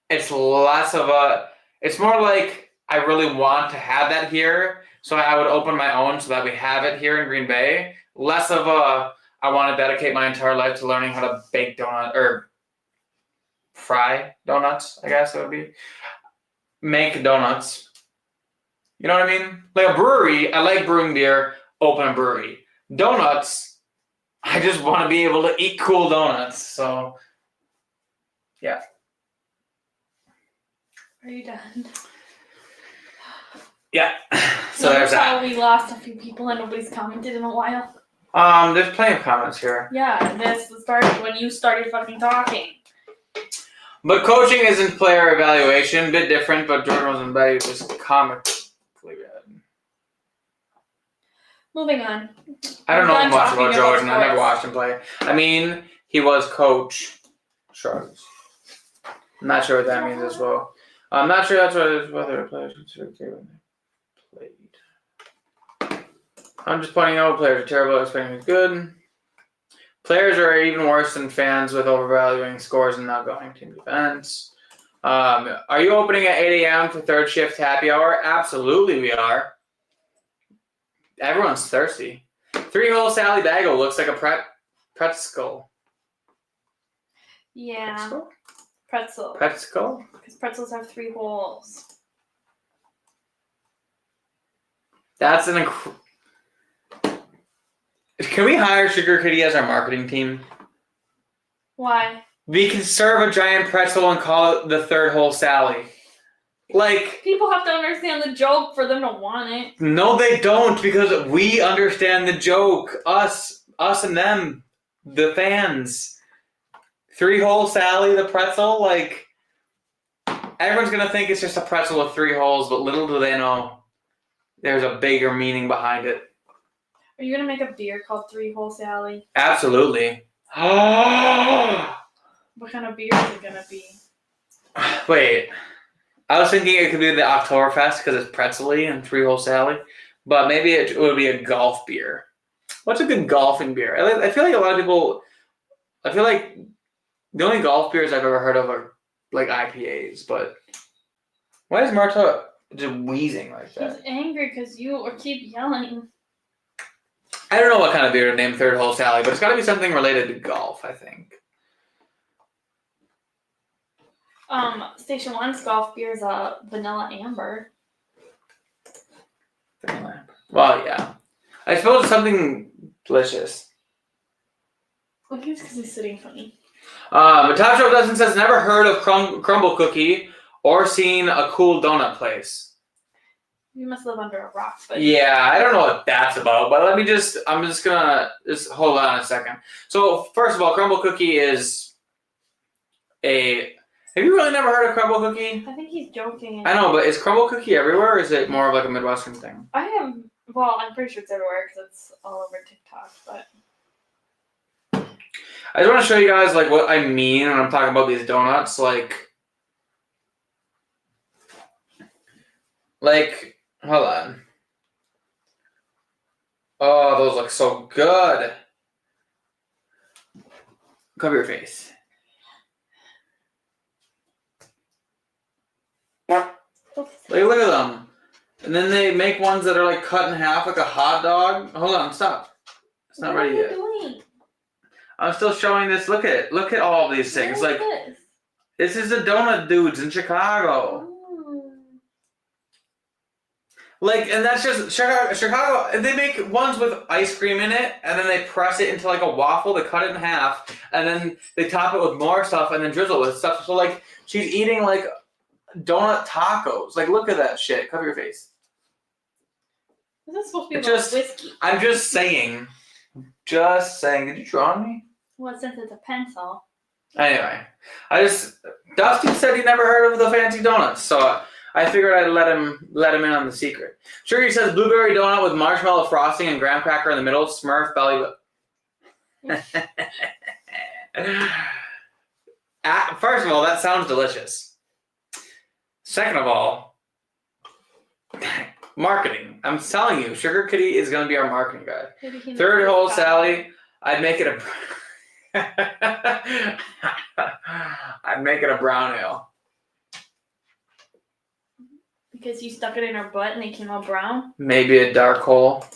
Speaker 1: it's less of a... It's more like I really want to have that here, so I would open my own so that we have it here in Green Bay. Less of a... I want to dedicate my entire life to learning how to bake donuts, or fry donuts, I guess it would be. Make donuts. You know what I mean? Like a brewery, I like brewing beer, open a brewery. Donuts, I just want to be able to eat cool donuts, so yeah.
Speaker 2: Are you done?
Speaker 1: Yeah, so there's that.
Speaker 2: We lost a few people and nobody's commented in a while.
Speaker 1: There's plenty of comments here.
Speaker 2: Yeah, this started when you started fucking talking.
Speaker 1: But coaching isn't player evaluation, a bit different, but Jordan Rosenberg was comically bad.
Speaker 2: Moving on.
Speaker 1: I don't know much about Jordan. I never watched him play. I mean, he was coach. Shrugs. I'm not sure what that means as well. I'm not sure that's whether players consider okay when they played. I'm just pointing out players are terrible at expecting it's good. Players are even worse than fans with overvaluing scores and not going team defense. Are you opening at 8 a.m. for third shift happy hour? Absolutely we are. Everyone's thirsty. 3-hole Sally Bagel looks like a pretzel.
Speaker 2: Yeah.
Speaker 1: Pretzel?
Speaker 2: Pretzel.
Speaker 1: Pretzel?
Speaker 2: Because pretzels have 3 holes.
Speaker 1: That's an Can we hire Sugar Kitty as our marketing team?
Speaker 2: Why?
Speaker 1: We can serve a giant pretzel and call it the 3rd-hole Sally. Like,
Speaker 2: people have to understand the joke for them to want it.
Speaker 1: No, they don't, because we understand the joke. Us and them, the fans. 3-hole Sally, the pretzel, like, everyone's gonna think it's just a pretzel with 3 holes, but little do they know there's a bigger meaning behind it.
Speaker 2: Are you gonna make a beer called 3 Hole Sally?
Speaker 1: Absolutely.
Speaker 2: What kind of beer is it gonna be?
Speaker 1: Wait, I was thinking it could be the Oktoberfest because it's pretzely and 3 Hole Sally, but maybe it would be a golf beer. What's a good golfing beer? I feel like a lot of people. I feel like the only golf beers I've ever heard of are like IPAs. But why is Marta just wheezing like that?
Speaker 2: He's angry because you keep yelling.
Speaker 1: I don't know what kind of beer to name 3rd Hole Sally, but it's got to be something related to golf. I think.
Speaker 2: Station 1's golf beer is a vanilla amber.
Speaker 1: Well, yeah. I suppose it's something delicious.
Speaker 2: I think it's because he's sitting funny.
Speaker 1: But Top Shelf Dozen says never heard of Crumble Cookie or seen a cool donut place.
Speaker 2: You must live under a rock. But
Speaker 1: Yeah, I don't know what that's about, but I'm just gonna hold on a second. So first of all, Crumble Cookie is have you really never heard of Crumble Cookie?
Speaker 2: I think he's joking.
Speaker 1: I know, but is Crumble Cookie everywhere, or is it more of like a Midwestern thing?
Speaker 2: I'm pretty sure it's everywhere because it's all over TikTok, but.
Speaker 1: I just want to show you guys like what I mean when I'm talking about these donuts. Like, hold on. Oh, those look so good. Cover your face. Look at them. And then they make ones that are like cut in half like a hot dog. Hold on, stop. It's not ready yet.
Speaker 2: What are you doing?
Speaker 1: I'm still showing this. Look at it. Look at all of these things.
Speaker 2: What is
Speaker 1: Like this is the donut dudes in Chicago. Like, and that's just Chicago. And they make ones with ice cream in it, and then they press it into like a waffle. They cut it in half, and then they top it with more stuff, and then drizzle with stuff. So like, she's eating like donut tacos. Like, look at that shit. Cover your face.
Speaker 2: This is supposed to be about whiskey.
Speaker 1: I'm just saying. Just saying. Did you draw on me?
Speaker 2: Well, since it's a pencil.
Speaker 1: Anyway, Dusty said he never heard of the fancy donuts, so I figured I'd let him in on the secret. Sugar says blueberry donut with marshmallow frosting and graham cracker in the middle. Smurf belly. First of all, that sounds delicious. Second of all, marketing. I'm telling you, Sugar Kitty is going to be our marketing guy. 3rd Hole Sally. I'd make it a brown ale.
Speaker 2: Because you stuck it in her butt and it came out brown? Maybe
Speaker 1: a dark hole.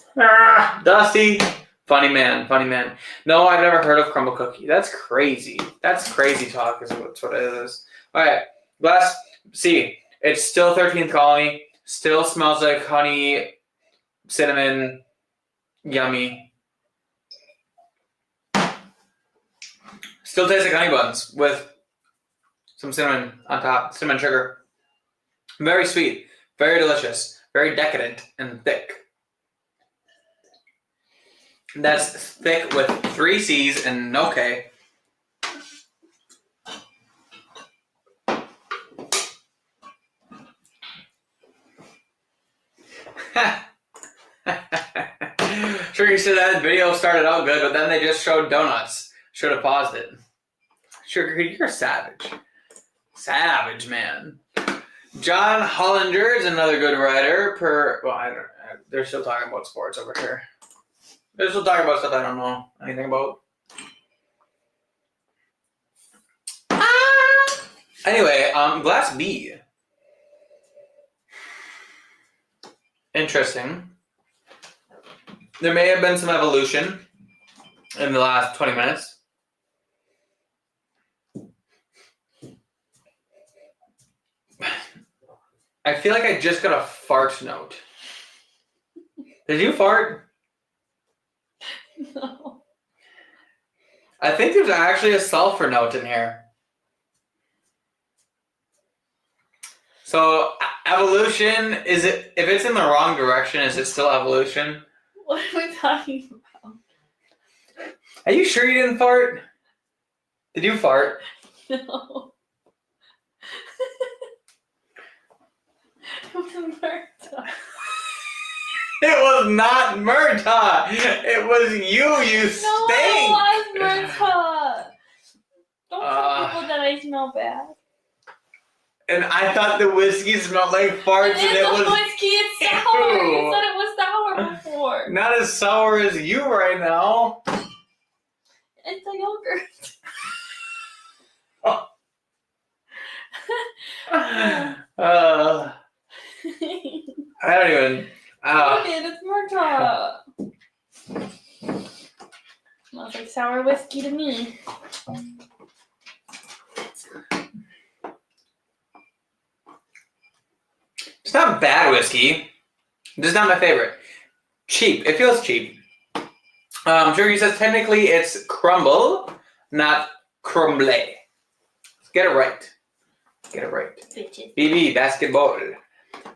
Speaker 1: Dusty. Funny man. No, I've never heard of Crumble Cookie. That's crazy. That's crazy talk is what it is. All right. Glass C. It's still 13th colony. Still smells like honey, cinnamon, yummy. Still tastes like honey buns with some cinnamon on top, cinnamon sugar. Very sweet, very delicious, very decadent and thick. That's thick with 3 C's and no K. Sure, you said that video started out good, but then they just showed donuts. Should have paused it. Sugar, you're a savage. Savage, man. John Hollinger is another good writer. They're still talking about sports over here. They're still talking about stuff I don't know anything about. Anyway, Glass B. Interesting. There may have been some evolution in the last 20 minutes. I feel like I just got a fart note. Did you fart?
Speaker 2: No.
Speaker 1: I think there's actually a sulfur note in here. So evolution, is it, if it's in the wrong direction, is it still evolution?
Speaker 2: What are we talking about?
Speaker 1: Are you sure you didn't fart? Did you fart?
Speaker 2: No.
Speaker 1: It was not Murtaugh. It was you stink.
Speaker 2: No, it was Murtaugh. Don't tell people that I smell bad.
Speaker 1: And I thought the whiskey smelled like farts, and it was
Speaker 2: whiskey. It's sour.
Speaker 1: Ew.
Speaker 2: You said it was sour before.
Speaker 1: Not as sour as you right now.
Speaker 2: It's a yogurt.
Speaker 1: I don't even.
Speaker 2: Okay, it's Murtaugh. Smells like sour whiskey to me.
Speaker 1: It's not bad whiskey. Just not my favorite. Cheap. It feels cheap. Jerky says technically it's crumble, not crumble. Get it right. Get it right.
Speaker 2: Bitches.
Speaker 1: BB, basketball.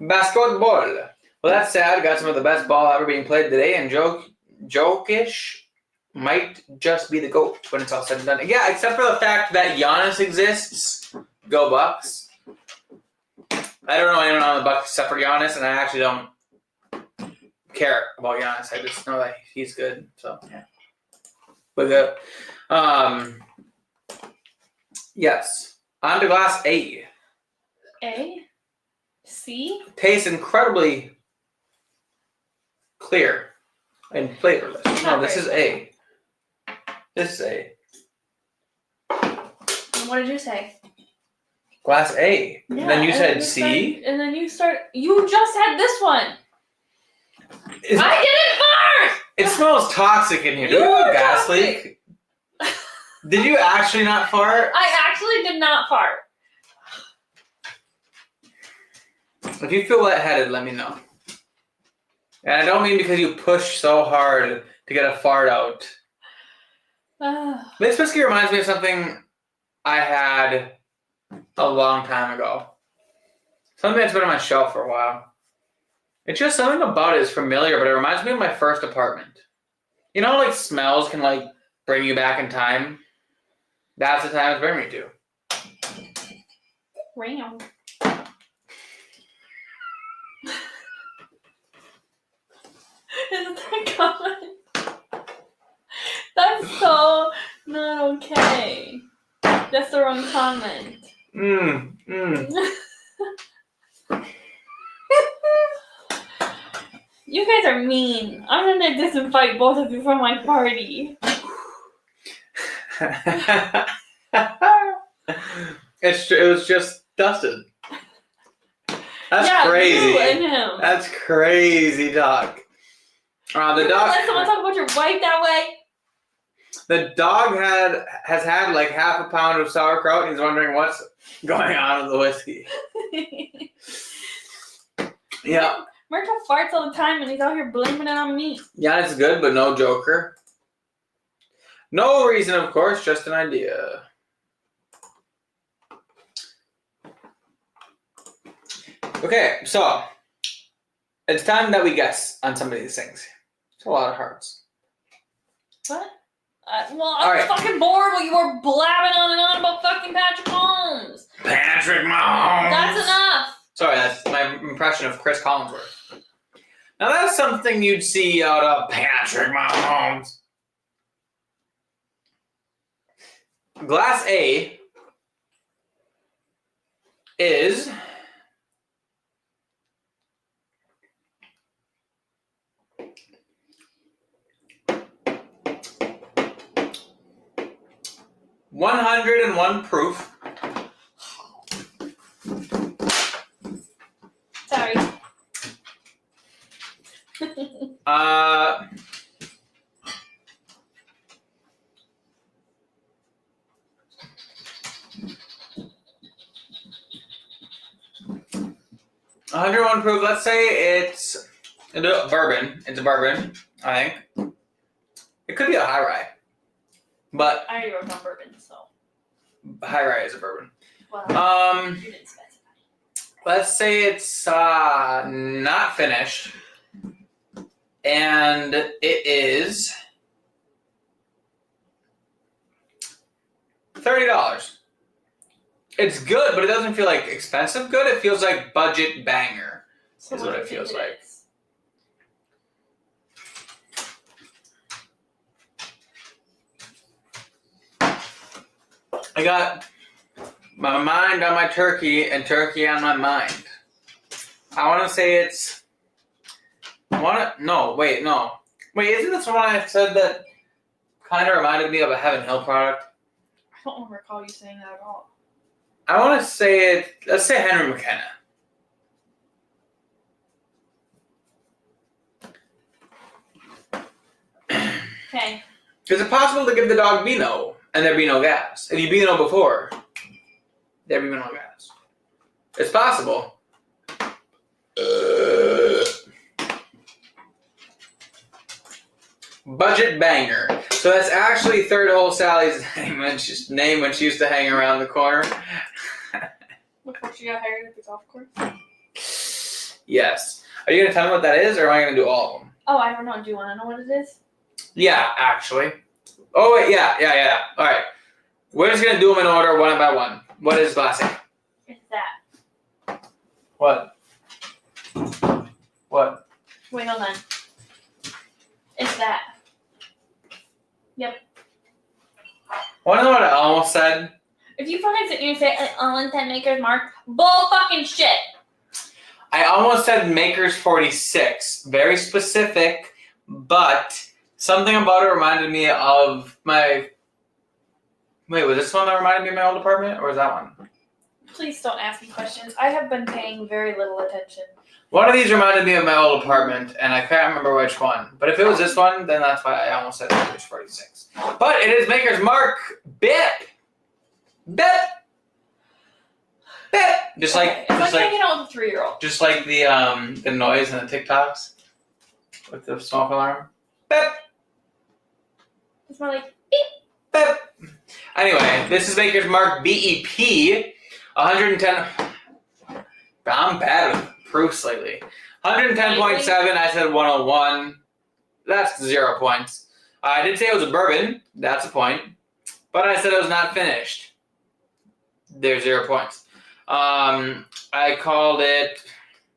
Speaker 1: Basketball. Well, that's sad. Got some of the best ball ever being played today, and Jokic might just be the GOAT when it's all said and done. Yeah, except for the fact that Giannis exists. Go Bucks. I don't know anyone on the Bucks except for Giannis, and I actually don't care about Giannis. I just know that he's good. So yeah. But yes. On to glass A.
Speaker 2: A? C?
Speaker 1: Tastes incredibly clear and flavorless. No, this is A. This is A.
Speaker 2: And what did you say?
Speaker 1: Glass A.
Speaker 2: Yeah,
Speaker 1: Then you said C.
Speaker 2: And then you just had this one. I did it first!
Speaker 1: It smells toxic in here. Do you have a gas leak? Did you actually not fart?
Speaker 2: I actually did not fart.
Speaker 1: If you feel lightheaded, let me know. And I don't mean because you push so hard to get a fart out. This whiskey reminds me of something I had a long time ago. Something that's been on my shelf for a while. It's just something about it is familiar, but it reminds me of my first apartment. You know, like smells can like bring you back in time. That's the time it's bringing me to.
Speaker 2: Ram. Isn't that comment? That's so not okay. That's the wrong comment. You guys are mean. I'm gonna disinvite both of you from my party.
Speaker 1: It was just dusted. That's crazy.
Speaker 2: You and him.
Speaker 1: That's crazy talk. The dog.
Speaker 2: Let someone talk about your wife that way.
Speaker 1: The dog has had like half a pound of sauerkraut, and he's wondering what's going on with the whiskey. Yeah.
Speaker 2: Murtaugh farts all the time, and he's out here blaming it on me.
Speaker 1: Yeah, it's good, but no joker. No reason, of course, just an idea. Okay, so it's time that we guess on some of these things. It's a lot of hearts.
Speaker 2: What? Well, I'm fucking bored while you were blabbing on and on about fucking Patrick Mahomes.
Speaker 1: Patrick Mahomes!
Speaker 2: That's enough!
Speaker 1: Sorry, that's my impression of Chris Collinsworth. Now that's something you'd see out of Patrick Mahomes. Glass A is $101 proof.
Speaker 2: Sorry.
Speaker 1: $101 proof. Let's say it's a bourbon. It's a bourbon, I think. It could be a high rye, but
Speaker 2: I already wrote down bourbon, so.
Speaker 1: High rye is a bourbon.
Speaker 2: Well, you didn't specify.
Speaker 1: Let's say it's not finished, and it is $30. It's good, but it doesn't feel like expensive good. It feels like budget banger.
Speaker 2: So
Speaker 1: is what it feels like. I got my mind on my turkey and turkey on my mind. I want to say it's. No, wait, no. Wait, isn't this one I said that kind of reminded me of a Heaven Hill product?
Speaker 2: I don't recall you saying that at all.
Speaker 1: I want to say it. Let's say Henry McKenna.
Speaker 2: Okay.
Speaker 1: Is it possible to give the dog Beano and there be no gas? If you Beano before, there be no gas. It's possible. Budget banger. So that's actually Third Hole Sally's name when she used to hang around the corner.
Speaker 2: Before she got hired at the golf course?
Speaker 1: Yes. Are you going to tell me what that is, or am I going to do all of them?
Speaker 2: Oh, I don't know. Do you want to know what it is?
Speaker 1: Yeah, actually. Oh, wait, yeah. All right. We're just going to do them in order, one by one. What is glassing?
Speaker 2: It's that.
Speaker 1: What? What?
Speaker 2: Wait, hold on. It's that. Yep.
Speaker 1: Want to know what I almost said?
Speaker 2: If you fucking sit here and say, all in 10 Maker's Mark, bull fucking shit.
Speaker 1: I almost said Maker's 46. Very specific, but something about it reminded me of my... Wait, was this one that reminded me of my old apartment, or was that one?
Speaker 2: Please don't ask me questions. I have been paying very little attention.
Speaker 1: One of these reminded me of my old apartment, and I can't remember which one. But if it was this one, then that's why I almost said Maker's 46. But it is Maker's Mark Bip! Bip! Bip! Just like
Speaker 2: It's like hanging out with a 3-year-old.
Speaker 1: just like the noise in the TikToks with the smoke alarm. Bip!
Speaker 2: It's more like beep.
Speaker 1: Bip! Anyway, this is Maker's Mark BEP. 110. I'm bad with proofs lately. 110.7. I said 101. That's 0 points. I did say it was a bourbon. That's a point. But I said it was not finished. There's 0 points. I called it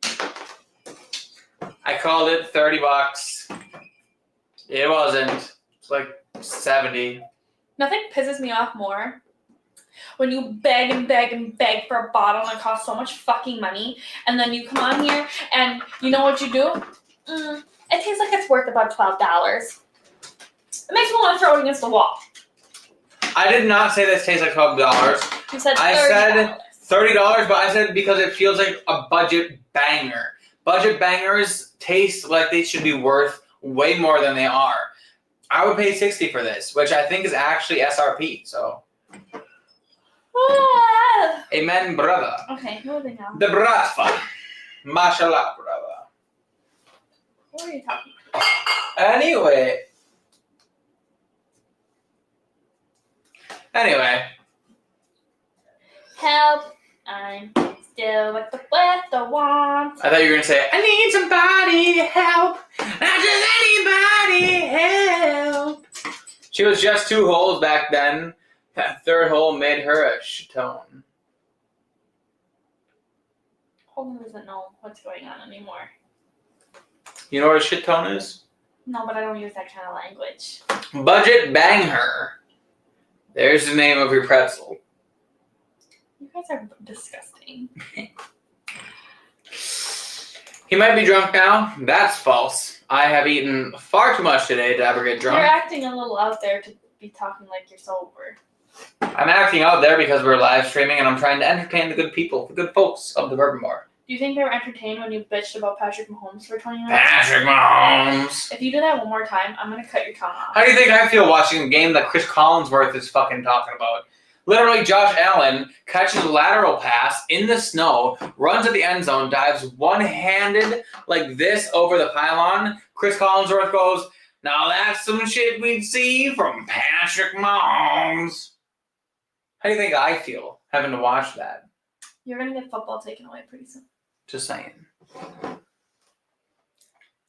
Speaker 1: $30. It wasn't. It's like 70.
Speaker 2: Nothing pisses me off more when you beg and beg and beg for a bottle and it costs so much fucking money, and then you come on here and you know what you do? It tastes like it's worth about $12. It makes me want to throw it against the wall.
Speaker 1: I did not say this tastes like $12.
Speaker 2: You said $30.
Speaker 1: I said $30, but I said because it feels like a budget banger. Budget bangers taste like they should be worth way more than they are. I would pay $60 for this, which I think is actually SRP, so. Amen, brother.
Speaker 2: Okay, moving on.
Speaker 1: The bratva. Mashallah, brother.
Speaker 2: What are you talking about?
Speaker 1: Anyway.
Speaker 2: Help, I'm still what the weather wants.
Speaker 1: I thought you were going to say, I need somebody help. Not just anybody help. She was just 2 holes back then. That third hole made her a shitone.
Speaker 2: Holden doesn't know what's going on anymore.
Speaker 1: You know what a shitone is?
Speaker 2: No, but I don't use that kind of language.
Speaker 1: Budget banger. There's the name of your pretzel.
Speaker 2: You guys are disgusting.
Speaker 1: He might be drunk now. That's false. I have eaten far too much today to ever get drunk.
Speaker 2: You're acting a little out there to be talking like you're sober.
Speaker 1: I'm acting out there because we're live streaming and I'm trying to entertain the good people, the good folks of the Bourbon Bar.
Speaker 2: Do you think they were entertained when you bitched about Patrick Mahomes for 20 minutes?
Speaker 1: Patrick Mahomes.
Speaker 2: If you do that one more time, I'm going to cut your tongue off.
Speaker 1: How do you think I feel watching a game that Chris Collinsworth is fucking talking about? Literally, Josh Allen catches a lateral pass in the snow, runs at the end zone, dives one-handed like this over the pylon. Chris Collinsworth goes, now that's some shit we'd see from Patrick Mahomes. How do you think I feel having to watch that?
Speaker 2: You're going to get football taken away pretty soon.
Speaker 1: Just saying.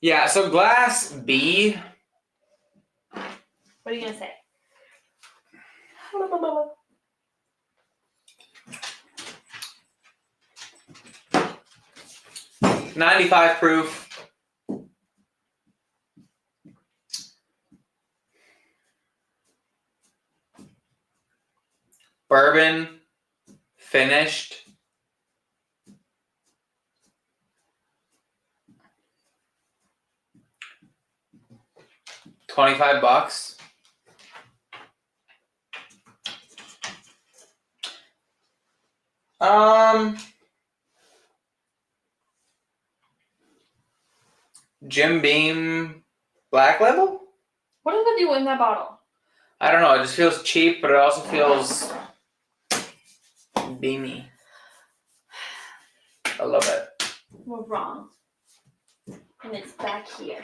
Speaker 1: Yeah, so Glass B.
Speaker 2: What are you going to say?
Speaker 1: 95 proof. Bourbon finished. $25. Jim Beam Black Label?
Speaker 2: What does it do in that bottle?
Speaker 1: I don't know. It just feels cheap, but it also feels beamy. I love it.
Speaker 2: We're wrong. And it's back here.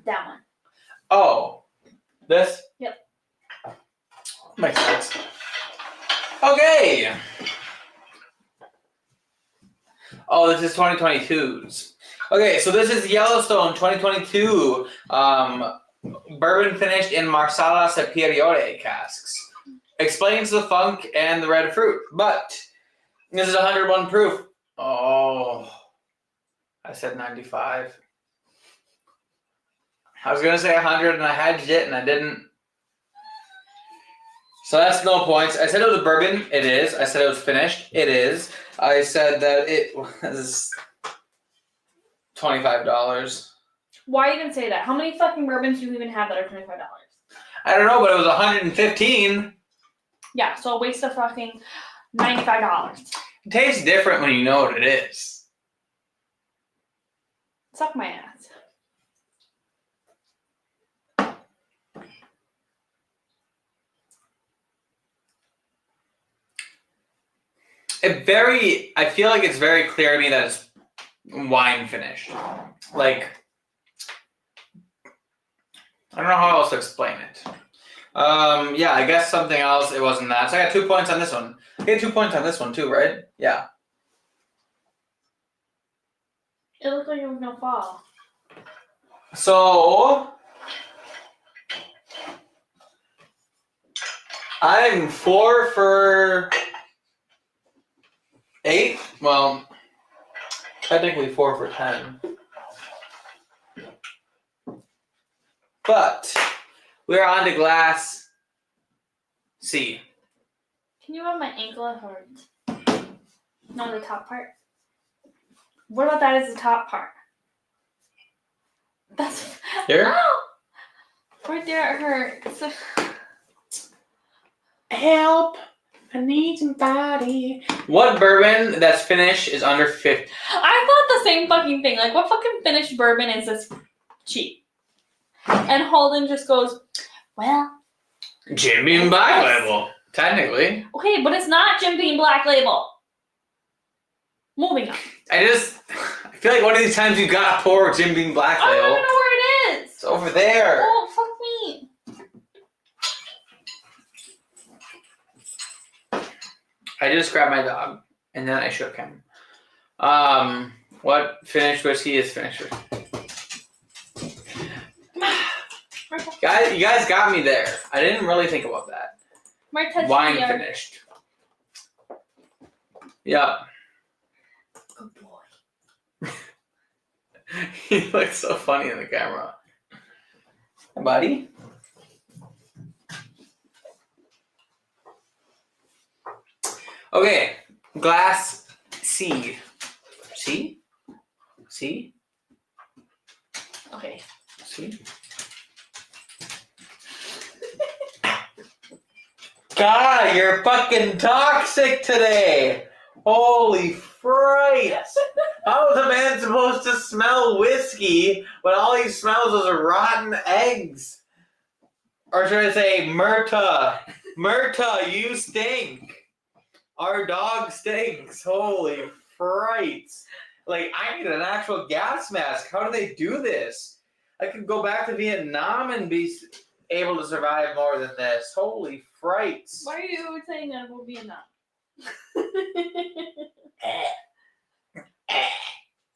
Speaker 2: That one.
Speaker 1: Oh, this?
Speaker 2: Yep.
Speaker 1: Makes sense. Okay. Oh, this is 2022's. Okay, so this is Yellowstone 2022. Bourbon finished in Marsala Superiore casks. Explains the funk and the red fruit. But this is 101 proof. Oh, I said 95. I was going to say 100 and I hedged it and I didn't. So that's no points. I said it was a bourbon. It is. I said it was finished. It is. I said that it was $25.
Speaker 2: Why even say that? How many fucking bourbons do you even have that are $25?
Speaker 1: I don't know, but it was 115.
Speaker 2: Yeah, so a waste of fucking $95.
Speaker 1: It tastes different when you know what it is.
Speaker 2: Suck my ass.
Speaker 1: I feel like it's very clear to me that it's wine finished. Like, I don't know how else to explain it. Yeah, I guess something else. It wasn't that. So I got 2 points on this one. I get 2 points on this one too, right? Yeah.
Speaker 2: It looked like it was gonna fall.
Speaker 1: So I'm 4 for 8. Well, technically 4 for 10. But we're on to glass C.
Speaker 2: Can you rub my ankle? It hurts. No, the top part. What about that as the top part? That's
Speaker 1: Here?
Speaker 2: Ow! Right there, it hurts.
Speaker 1: Help! I need somebody. What bourbon that's finished is under 50?
Speaker 2: I thought the same fucking thing. Like, what fucking finished bourbon is this cheap? And Holden just goes, well.
Speaker 1: Jim Beam Black Label, technically.
Speaker 2: Okay, but it's not Jim Beam Black Label. Moving on.
Speaker 1: I feel like one of these times you gotta pour Jim Beam Black
Speaker 2: I
Speaker 1: Label.
Speaker 2: don't even know where it is.
Speaker 1: It's over there.
Speaker 2: Oh, fuck me.
Speaker 1: I just grabbed my dog and then I shook him. What finished whiskey is finished whiskey? Guys, you guys got me there. I didn't really think about that. Wine finished. Yeah.
Speaker 2: Good boy.
Speaker 1: He looks so funny in the camera. Hey, buddy. Okay, glass C. C? C?
Speaker 2: Okay.
Speaker 1: C? God, you're fucking toxic today. Holy fright. How is a man supposed to smell whiskey when all he smells is rotten eggs? Or should I say, Myrta? Myrta, you stink. Our dog stinks. Holy fright. Like, I need an actual gas mask. How do they do this? I could go back to Vietnam and be able to survive more than this. Holy frights.
Speaker 2: Why are you saying that will be enough?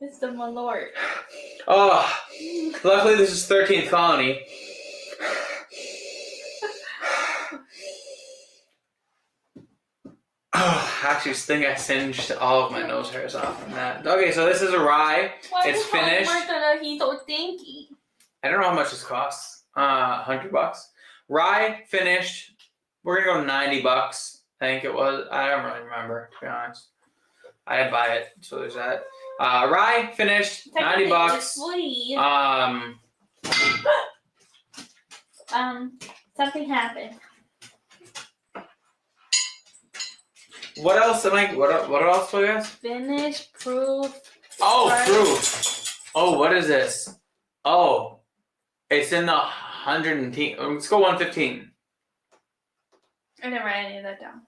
Speaker 2: It's the Malort.
Speaker 1: Oh, luckily this is 13th colony. actually think I singed all of my nose hairs off from that. Okay, so this is a rye. It's finished.
Speaker 2: He's so stinky.
Speaker 1: I don't know how much this costs. $100. Rye finished. We're gonna go $90. I think it was. I don't really remember, to be honest. I didn't buy it, so there's that. Rye finished. $90.
Speaker 2: Something happened.
Speaker 1: What else am I? What else do I guess?
Speaker 2: Finish proof.
Speaker 1: Oh, proof. Oh, what is this? Oh, it's in the 110. Let's go 115.
Speaker 2: I didn't write any of that down.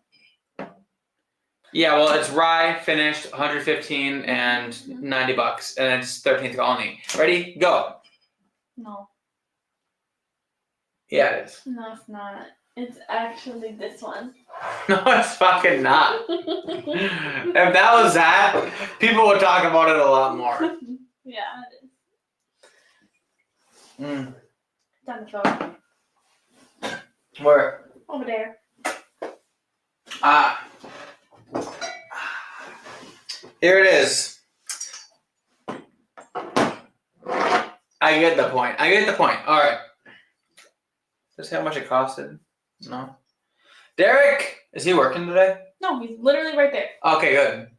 Speaker 1: Yeah, well, it's rye finished, 115 and $90, and it's 13th colony. Ready? Go.
Speaker 2: No.
Speaker 1: Yeah, it is.
Speaker 2: No, it's not. It's actually this one.
Speaker 1: No, it's fucking not. If that was that, people would talk about it a lot more.
Speaker 2: Yeah, it is.
Speaker 1: Mm.
Speaker 2: Down the phone.
Speaker 1: Where?
Speaker 2: Over there.
Speaker 1: Here it is. I get the point. All right. Does how much it costed? No. Derek, is he working today?
Speaker 2: No, he's literally right there.
Speaker 1: Okay, good.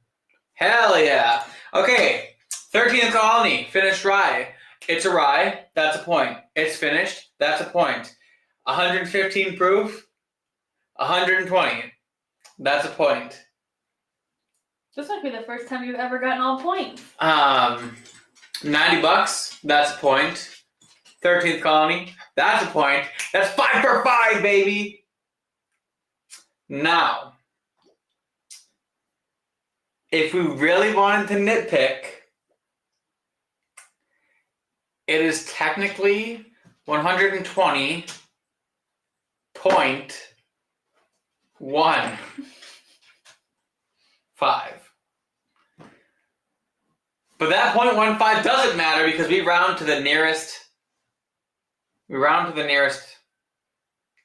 Speaker 1: Hell yeah. Okay, 13th colony, finished rye. It's a rye, that's a point. It's finished, that's a point. 115 proof, 120, that's a point.
Speaker 2: This might be the first time you've ever gotten all points.
Speaker 1: $90, that's a point. 13th colony, that's a point. That's 5 for 5, baby. Now, if we really wanted to nitpick, it is technically 120.15. But that 0.15 doesn't matter because we round to the nearest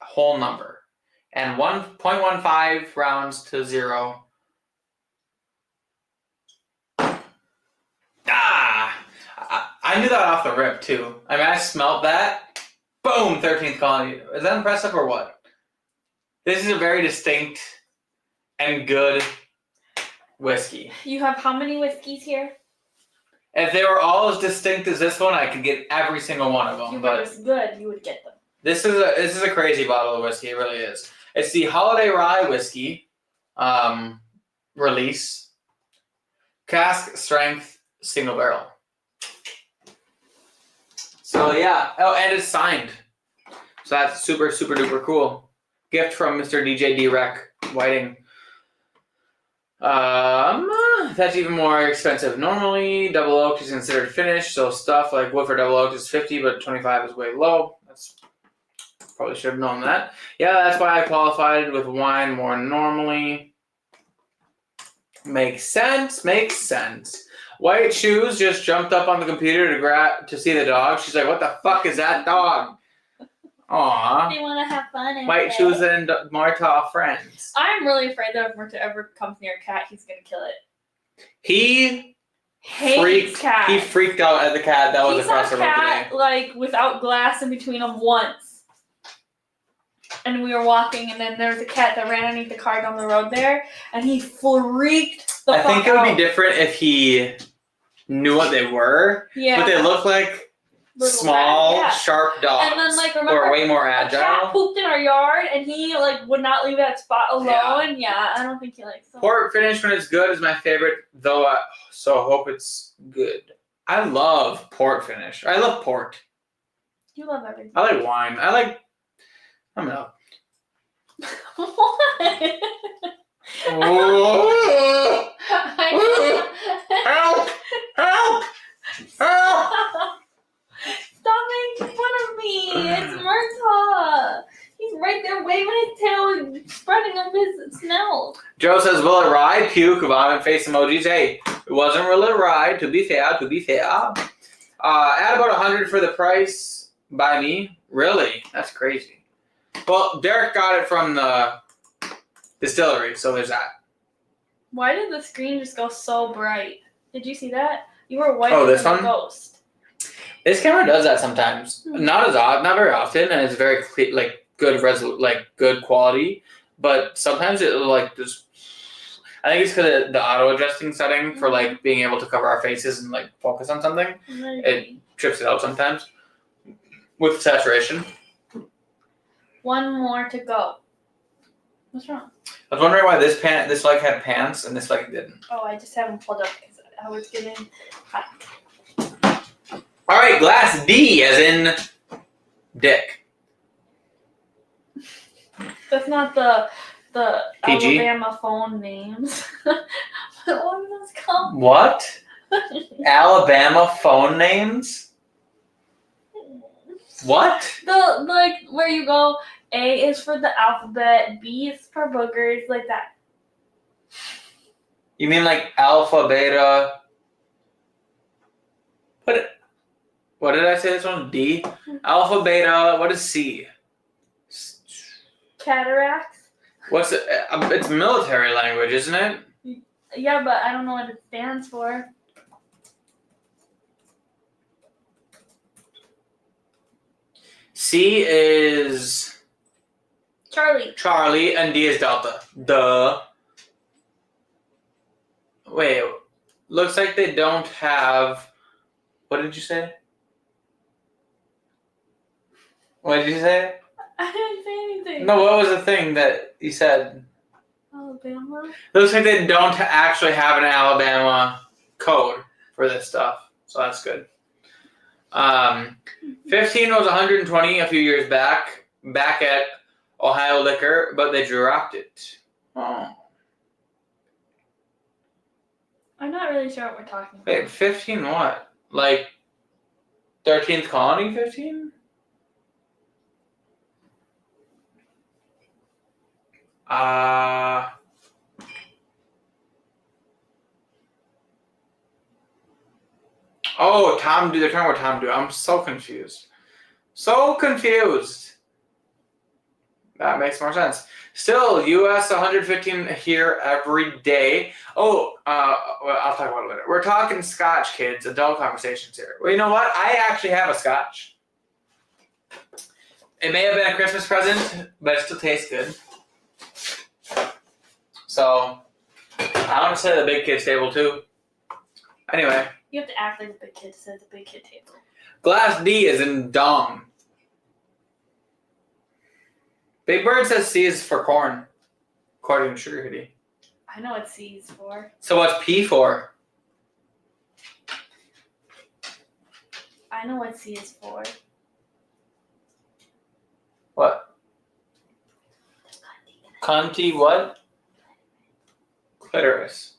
Speaker 1: whole number. And 1.15 rounds to 0. I knew that off the rip too. I mean, I smelled that. Boom, 13th colony. Is that impressive or what? This is a very distinct and good whiskey.
Speaker 2: You have how many whiskeys here?
Speaker 1: If they were all as distinct as this one, I could get every single one of them.
Speaker 2: If you were as good, you would get them.
Speaker 1: This is a crazy bottle of whiskey. It really is. It's the Holiday Rye Whiskey release. Cask strength single barrel. So yeah. Oh, and it's signed. So that's super, super duper cool. Gift from Mr. DJ D-Rec Whiting. That's even more expensive. Normally, double oak is considered finished, so stuff like Woodford double oak is $50, but $25 is way low. That's probably should have known that. Yeah, that's why I qualified with wine more normally. Makes sense. White Shoes just jumped up on the computer to see the dog. She's like, "What the fuck is that dog?" Aww.
Speaker 2: They want to have fun. And
Speaker 1: White Shoes and Marta friends.
Speaker 2: I'm really afraid that if Marta ever comes near a cat, he's gonna kill it.
Speaker 1: He
Speaker 2: hates cats.
Speaker 1: He freaked out at the cat that was across the road today.
Speaker 2: He saw a cat like without glass in between them once, and we were walking, and then there was a cat that ran underneath the car down the road there, and he freaked the fuck out.
Speaker 1: I think it would be different if he knew what they were.
Speaker 2: Yeah.
Speaker 1: But they look like small, sharp dogs. And then, like, remember, or way more agile.
Speaker 2: A cat pooped in our yard, and he like would not leave that spot alone. Yeah, I don't think he likes them.
Speaker 1: Port finish when it's good is my favorite, though. So I hope it's good. I love port finish. I love port.
Speaker 2: You love everything.
Speaker 1: I like wine. I don't know.
Speaker 2: What?
Speaker 1: Help! Help! Help!
Speaker 2: Stop making fun of me! It's Murtaugh! He's right there waving his tail and spreading up his smell.
Speaker 1: Joe says, "Will it ride?" Puke, vomit face emojis. Hey, it wasn't really ride, to be fair. Add about 100 for the price by me. Really? That's crazy. Well, Derek got it from the distillery, so there's that.
Speaker 2: Why did the screen just go so bright? Did you see that? You were white
Speaker 1: this
Speaker 2: than a
Speaker 1: one?
Speaker 2: ghost.
Speaker 1: This camera does that sometimes. Not very often, and it's very clear, like good good quality. But sometimes it'll like just. I think it's because of the auto adjusting setting for like being able to cover our faces and like focus on something. It trips it out sometimes with saturation.
Speaker 2: One more to go. What's wrong?
Speaker 1: I was wondering why this like had pants and this like didn't.
Speaker 2: Oh, I just haven't pulled up because I was getting hot.
Speaker 1: All right, glass D as in dick.
Speaker 2: That's not the
Speaker 1: PG?
Speaker 2: Alabama phone names. What was this called?
Speaker 1: What? Alabama phone names? What?
Speaker 2: The like where you go, A is for the alphabet, B is for boogers, like that.
Speaker 1: You mean like alpha, beta? What did I say this one? D? Alpha, beta, what is C?
Speaker 2: Cataracts?
Speaker 1: What's it? It's military language, isn't it?
Speaker 2: Yeah, but I don't know what it stands for.
Speaker 1: C is
Speaker 2: Charlie,
Speaker 1: and D is Delta. Duh. Wait, looks like they don't have. What did you say? What did you say?
Speaker 2: I didn't say anything.
Speaker 1: No, what was the thing that you said?
Speaker 2: Alabama?
Speaker 1: Looks like they don't actually have an Alabama code for this stuff, so that's good. 15 was 120 a few years back at Ohio Liquor, but they dropped it. Oh.
Speaker 2: I'm not really sure what we're talking about.
Speaker 1: Wait, 15 what? Like 13th colony 15? Oh, Tom, they're talking about Tom Dew. I'm so confused. That makes more sense. Still, US 115 here every day. Oh, well, I'll talk about it later. We're talking scotch, kids. Adult conversations here. Well, you know what? I actually have a scotch. It may have been a Christmas present, but it still tastes good. So, I want to say the big kids table too. Anyway.
Speaker 2: You have to act like the big kid said the big kid table.
Speaker 1: Glass D is in dong. Big Bird says C is for corn, according to Sugar Kitty.
Speaker 2: I know what C is for.
Speaker 1: So what's P for?
Speaker 2: I know what C is for.
Speaker 1: What? Cunty what? Clitoris.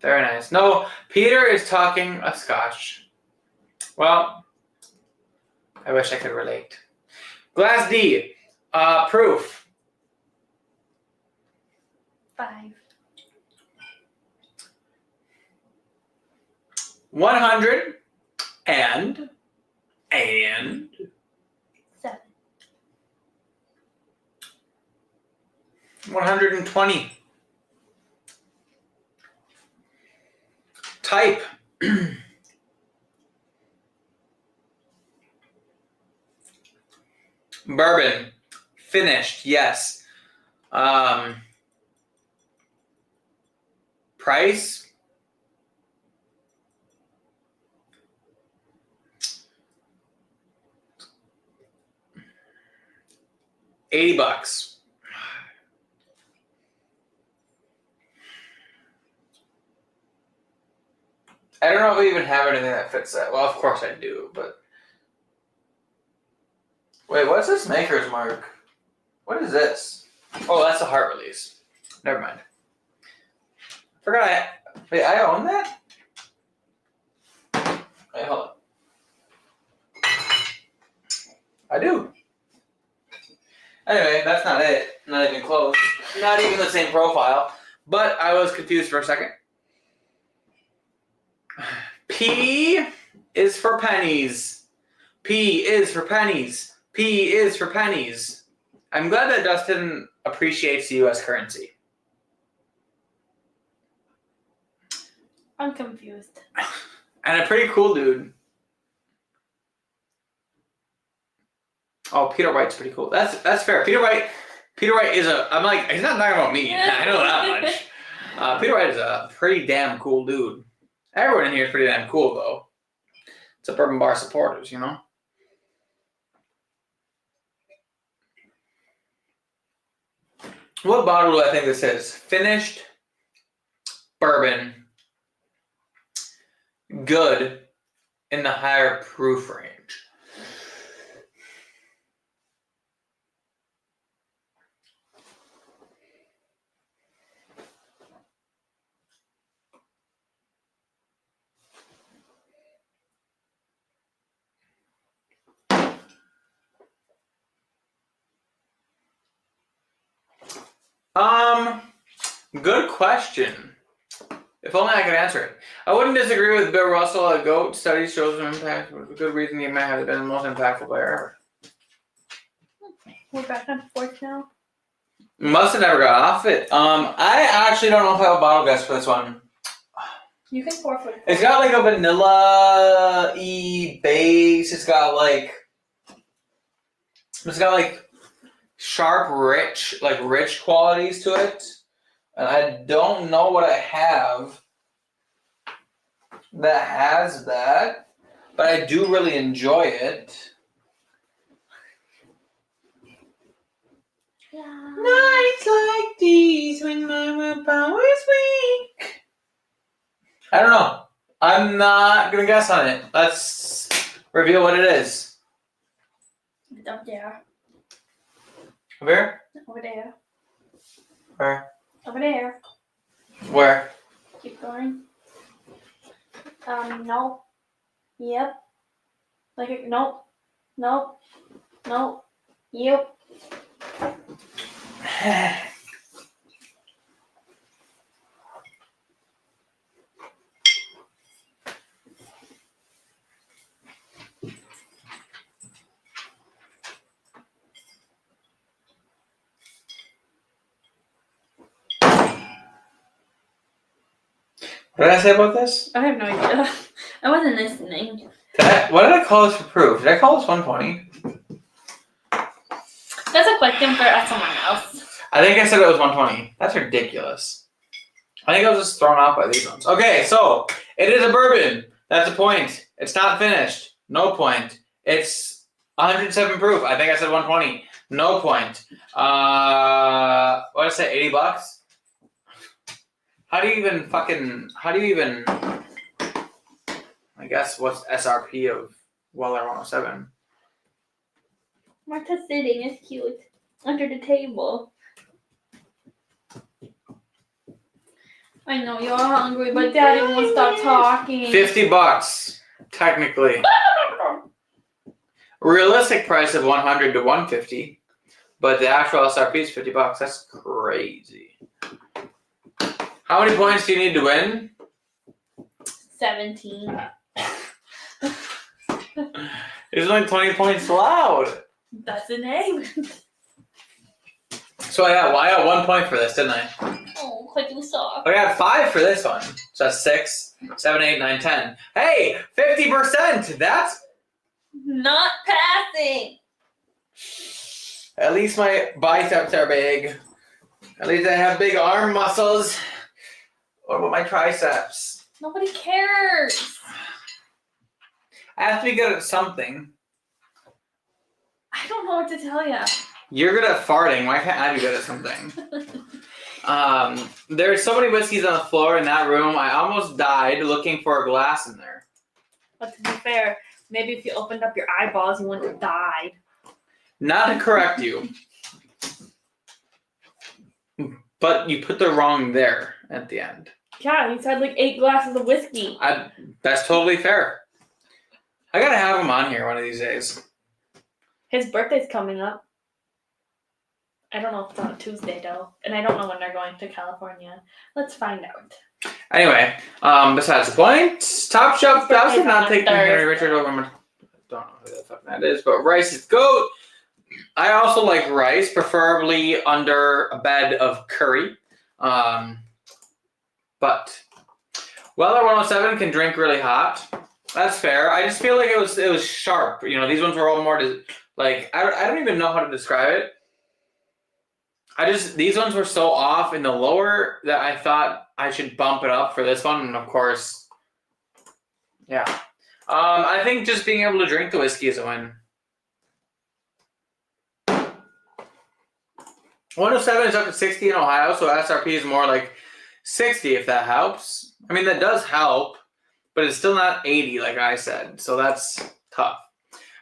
Speaker 1: Very nice. No, Peter is talking a scotch. Well, I wish I could relate. Glass D. Proof.
Speaker 2: 5.
Speaker 1: 100 and
Speaker 2: 7.
Speaker 1: 120. Type. Bourbon. Finished, yes. Price. $80. I don't know if we even have anything that fits that. Well, of course I do, but wait, what's this maker's mark? What is this? Oh, that's a heart release. Never mind. Wait, I own that? Wait, hold on. I do. Anyway, that's not it. Not even close. Not even the same profile. But I was confused for a second. P is for pennies. P is for pennies. P is for pennies. I'm glad that Dustin appreciates the U.S. currency.
Speaker 2: I'm confused.
Speaker 1: And a pretty cool dude. Oh, Peter Wright's pretty cool. That's fair. Peter Wright is I'm like, he's not talking about me. I know that much. Peter Wright is a pretty damn cool dude. Everyone in here is pretty damn cool, though. It's Bourbon Bar supporters, you know? What bottle do I think this is? Finished bourbon. Good in the higher proof range. Good question. If only I could answer it. I wouldn't disagree with Bill Russell. A GOAT study shows an impact. A good reason he might have been the most impactful player ever.
Speaker 2: We're back on fourth now.
Speaker 1: Must have never got off it. I actually don't know if I have a bottle guess for this one.
Speaker 2: You can pour for it.
Speaker 1: It's got like a vanilla-y base. It's got like sharp, rich qualities to it. And I don't know what I have that has that, but I do really enjoy it.
Speaker 2: Yeah.
Speaker 1: Nights like these when my willpower is weak. I don't know. I'm not gonna guess on it. Let's reveal what it is.
Speaker 2: It's up there.
Speaker 1: Over here?
Speaker 2: Over there.
Speaker 1: Where?
Speaker 2: Over there.
Speaker 1: Where?
Speaker 2: Keep going. No. Yep. Like, nope. Nope. Nope. Yep.
Speaker 1: What did I say about this?
Speaker 2: I have no idea. I wasn't listening.
Speaker 1: What did I call this for proof? Did I call this 120?
Speaker 2: That's a question for someone else.
Speaker 1: I think I said it was 120. That's ridiculous. I think I was just thrown off by these ones. Okay, so it is a bourbon. That's a point. It's not finished. No point. It's 107 proof. I think I said 120. No point. What did I say? $80? How do you even, I guess, what's SRP of Weller 107?
Speaker 2: Martha's sitting is cute. Under the table. I know you're hungry, but Daddy won't stop talking.
Speaker 1: $50, technically. Realistic price of 100 to 150, but the actual SRP is $50. That's crazy. How many points do you need to win?
Speaker 2: 17.
Speaker 1: There's only 20 points allowed.
Speaker 2: That's a name.
Speaker 1: So I got 1 point for this, didn't I?
Speaker 2: Oh, because you suck.
Speaker 1: I got 5 for this one. So that's 6, 7, 8, 9, 10. Hey, 50%! That's
Speaker 2: Not passing.
Speaker 1: at least my biceps are big. At least I have big arm muscles. What about my triceps?
Speaker 2: Nobody cares.
Speaker 1: I have to be good at something.
Speaker 2: I don't know what to tell you.
Speaker 1: You're good at farting. Why can't I be good at something? There's so many whiskeys on the floor in that room. I almost died looking for a glass in there.
Speaker 2: But to be fair, maybe if you opened up your eyeballs, you wouldn't have died.
Speaker 1: Not to correct you, but you put the wrong there at the end.
Speaker 2: Yeah, he's had like 8 glasses of whiskey.
Speaker 1: That's totally fair. I gotta have him on here one of these days.
Speaker 2: His birthday's coming up. I don't know if it's on a Tuesday though, and I don't know when they're going to California. Let's find out.
Speaker 1: Anyway, besides the point, Top Shelf Douse did not take Henry Richard over. I don't know who the fuck that is, but Rice is GOAT. I also like rice, preferably under a bed of curry. But Weller 107 can drink really hot. That's fair. I just feel like it was sharp. You know, these ones were all more like I don't even know how to describe it. These ones were so off in the lower that I thought I should bump it up for this one, and of course, yeah. I think just being able to drink the whiskey is a win. 107 is up to 60 in Ohio, so SRP is more like 60 if that helps. I mean, that does help, but it's still not 80 like I said, so that's tough.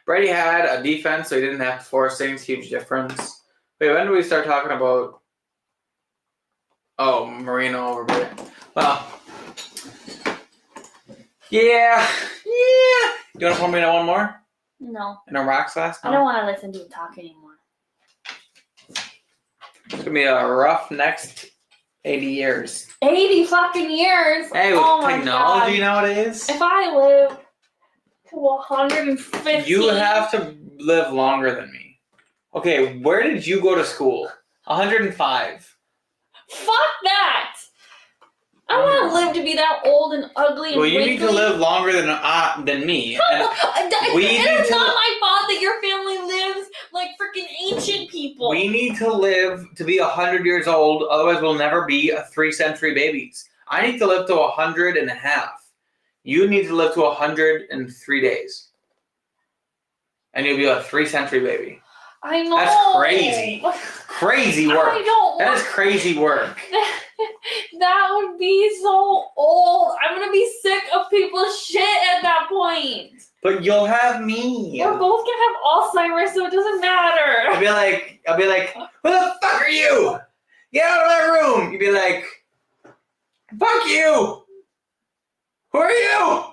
Speaker 1: Brady had a defense, so he didn't have to force things. Huge difference. Wait, when do we start talking about... Oh, Marino over Brady. Well, yeah. Do you want to pour me one more?
Speaker 2: No.
Speaker 1: In a rocks glass? No?
Speaker 2: I don't want to listen to you talk anymore.
Speaker 1: It's going to be a rough next 80 years.
Speaker 2: 80 fucking years?
Speaker 1: Hey, with
Speaker 2: oh
Speaker 1: technology nowadays.
Speaker 2: If I live to 150...
Speaker 1: You have to live longer than me. Okay, where did you go to school? 105.
Speaker 2: Fuck that! I don't want to live to be that old and ugly and
Speaker 1: you
Speaker 2: wrinkly.
Speaker 1: need to live longer than me. And
Speaker 2: it's not my fault that your family lives like freaking ancient people.
Speaker 1: We need to live to be 100 years old, otherwise we'll never be 3-century babies. I need to live to 100 and a half. You need to live to 103 days. And you'll be a 3-century baby.
Speaker 2: I know.
Speaker 1: That's crazy. Crazy work.
Speaker 2: I don't
Speaker 1: That is crazy work.
Speaker 2: That would be so old. I'm gonna be sick of people's shit at that point.
Speaker 1: But you'll have me.
Speaker 2: We're both gonna have Alzheimer's, so it doesn't matter.
Speaker 1: I'll be like, who the fuck are you? Get out of my room. You'd be like, fuck you. Who are you?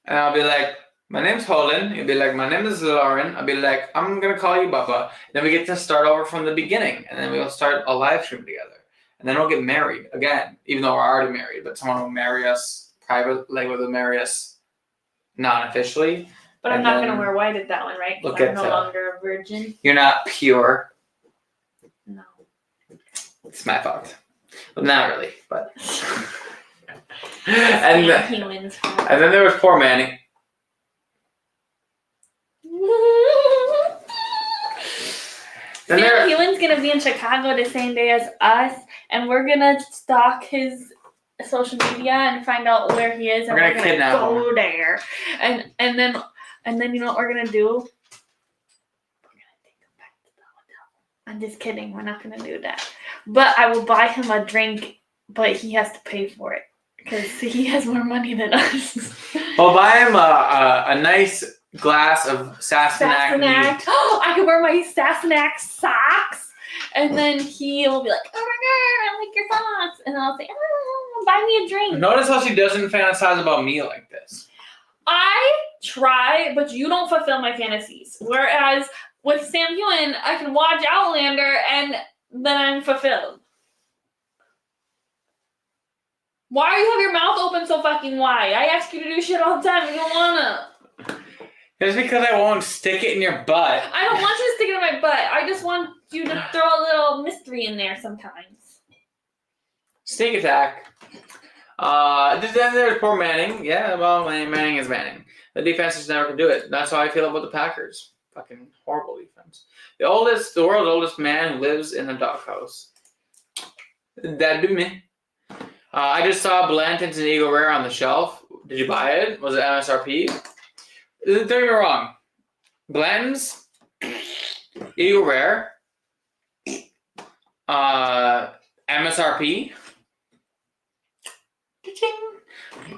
Speaker 1: And I'll be like, my name's Holden. You'll be like, my name is Lauren. I'll be like, I'm gonna call you Bubba. Then we get to start over from the beginning, and then we'll start a live stream together. And then we'll get married again, even though we're already married. But someone will marry us privately, will marry us non-officially.
Speaker 2: But I'm not going to wear white at that one, right? Because I'm no longer a virgin.
Speaker 1: You're not pure.
Speaker 2: No.
Speaker 1: It's my fault. Well, not really, but...
Speaker 2: and
Speaker 1: then there was poor Manny.
Speaker 2: Sam Hewen's going to be in Chicago the same day as us, and we're going to stalk his social media and find out where he is, and we're going to go there. And then you know what we're going to do? We're going to take him back to the hotel. I'm just kidding. We're not going to do that. But I will buy him a drink, but he has to pay for it because he has more money than us.
Speaker 1: Well, buy him a nice glass of Sassenach.
Speaker 2: Oh, I can wear my Sassenach socks, and then he will be like, "Oh my god, I like your socks," and I'll say, "Oh, buy me a drink."
Speaker 1: Notice how she doesn't fantasize about me like this.
Speaker 2: I try, but you don't fulfill my fantasies. Whereas with Sam Hewen, I can watch Outlander, and then I'm fulfilled. Why do you have your mouth open so fucking wide? I ask you to do shit all the time, and you don't wanna.
Speaker 1: It's because I won't stick it in your butt.
Speaker 2: I don't want you to stick it in my butt. I just want you to throw a little mystery in there sometimes.
Speaker 1: Sneak attack. Then there's poor Manning. Yeah, well, Manning is Manning. The defense just never can do it. That's how I feel about the Packers. Fucking horrible defense. The world's oldest man who lives in a doghouse. That'd be me. I just saw Blanton's and Eagle Rare on the shelf. Did you buy it? Was it MSRP? Don't get me wrong. Blanton's, Eagle Rare, MSRP.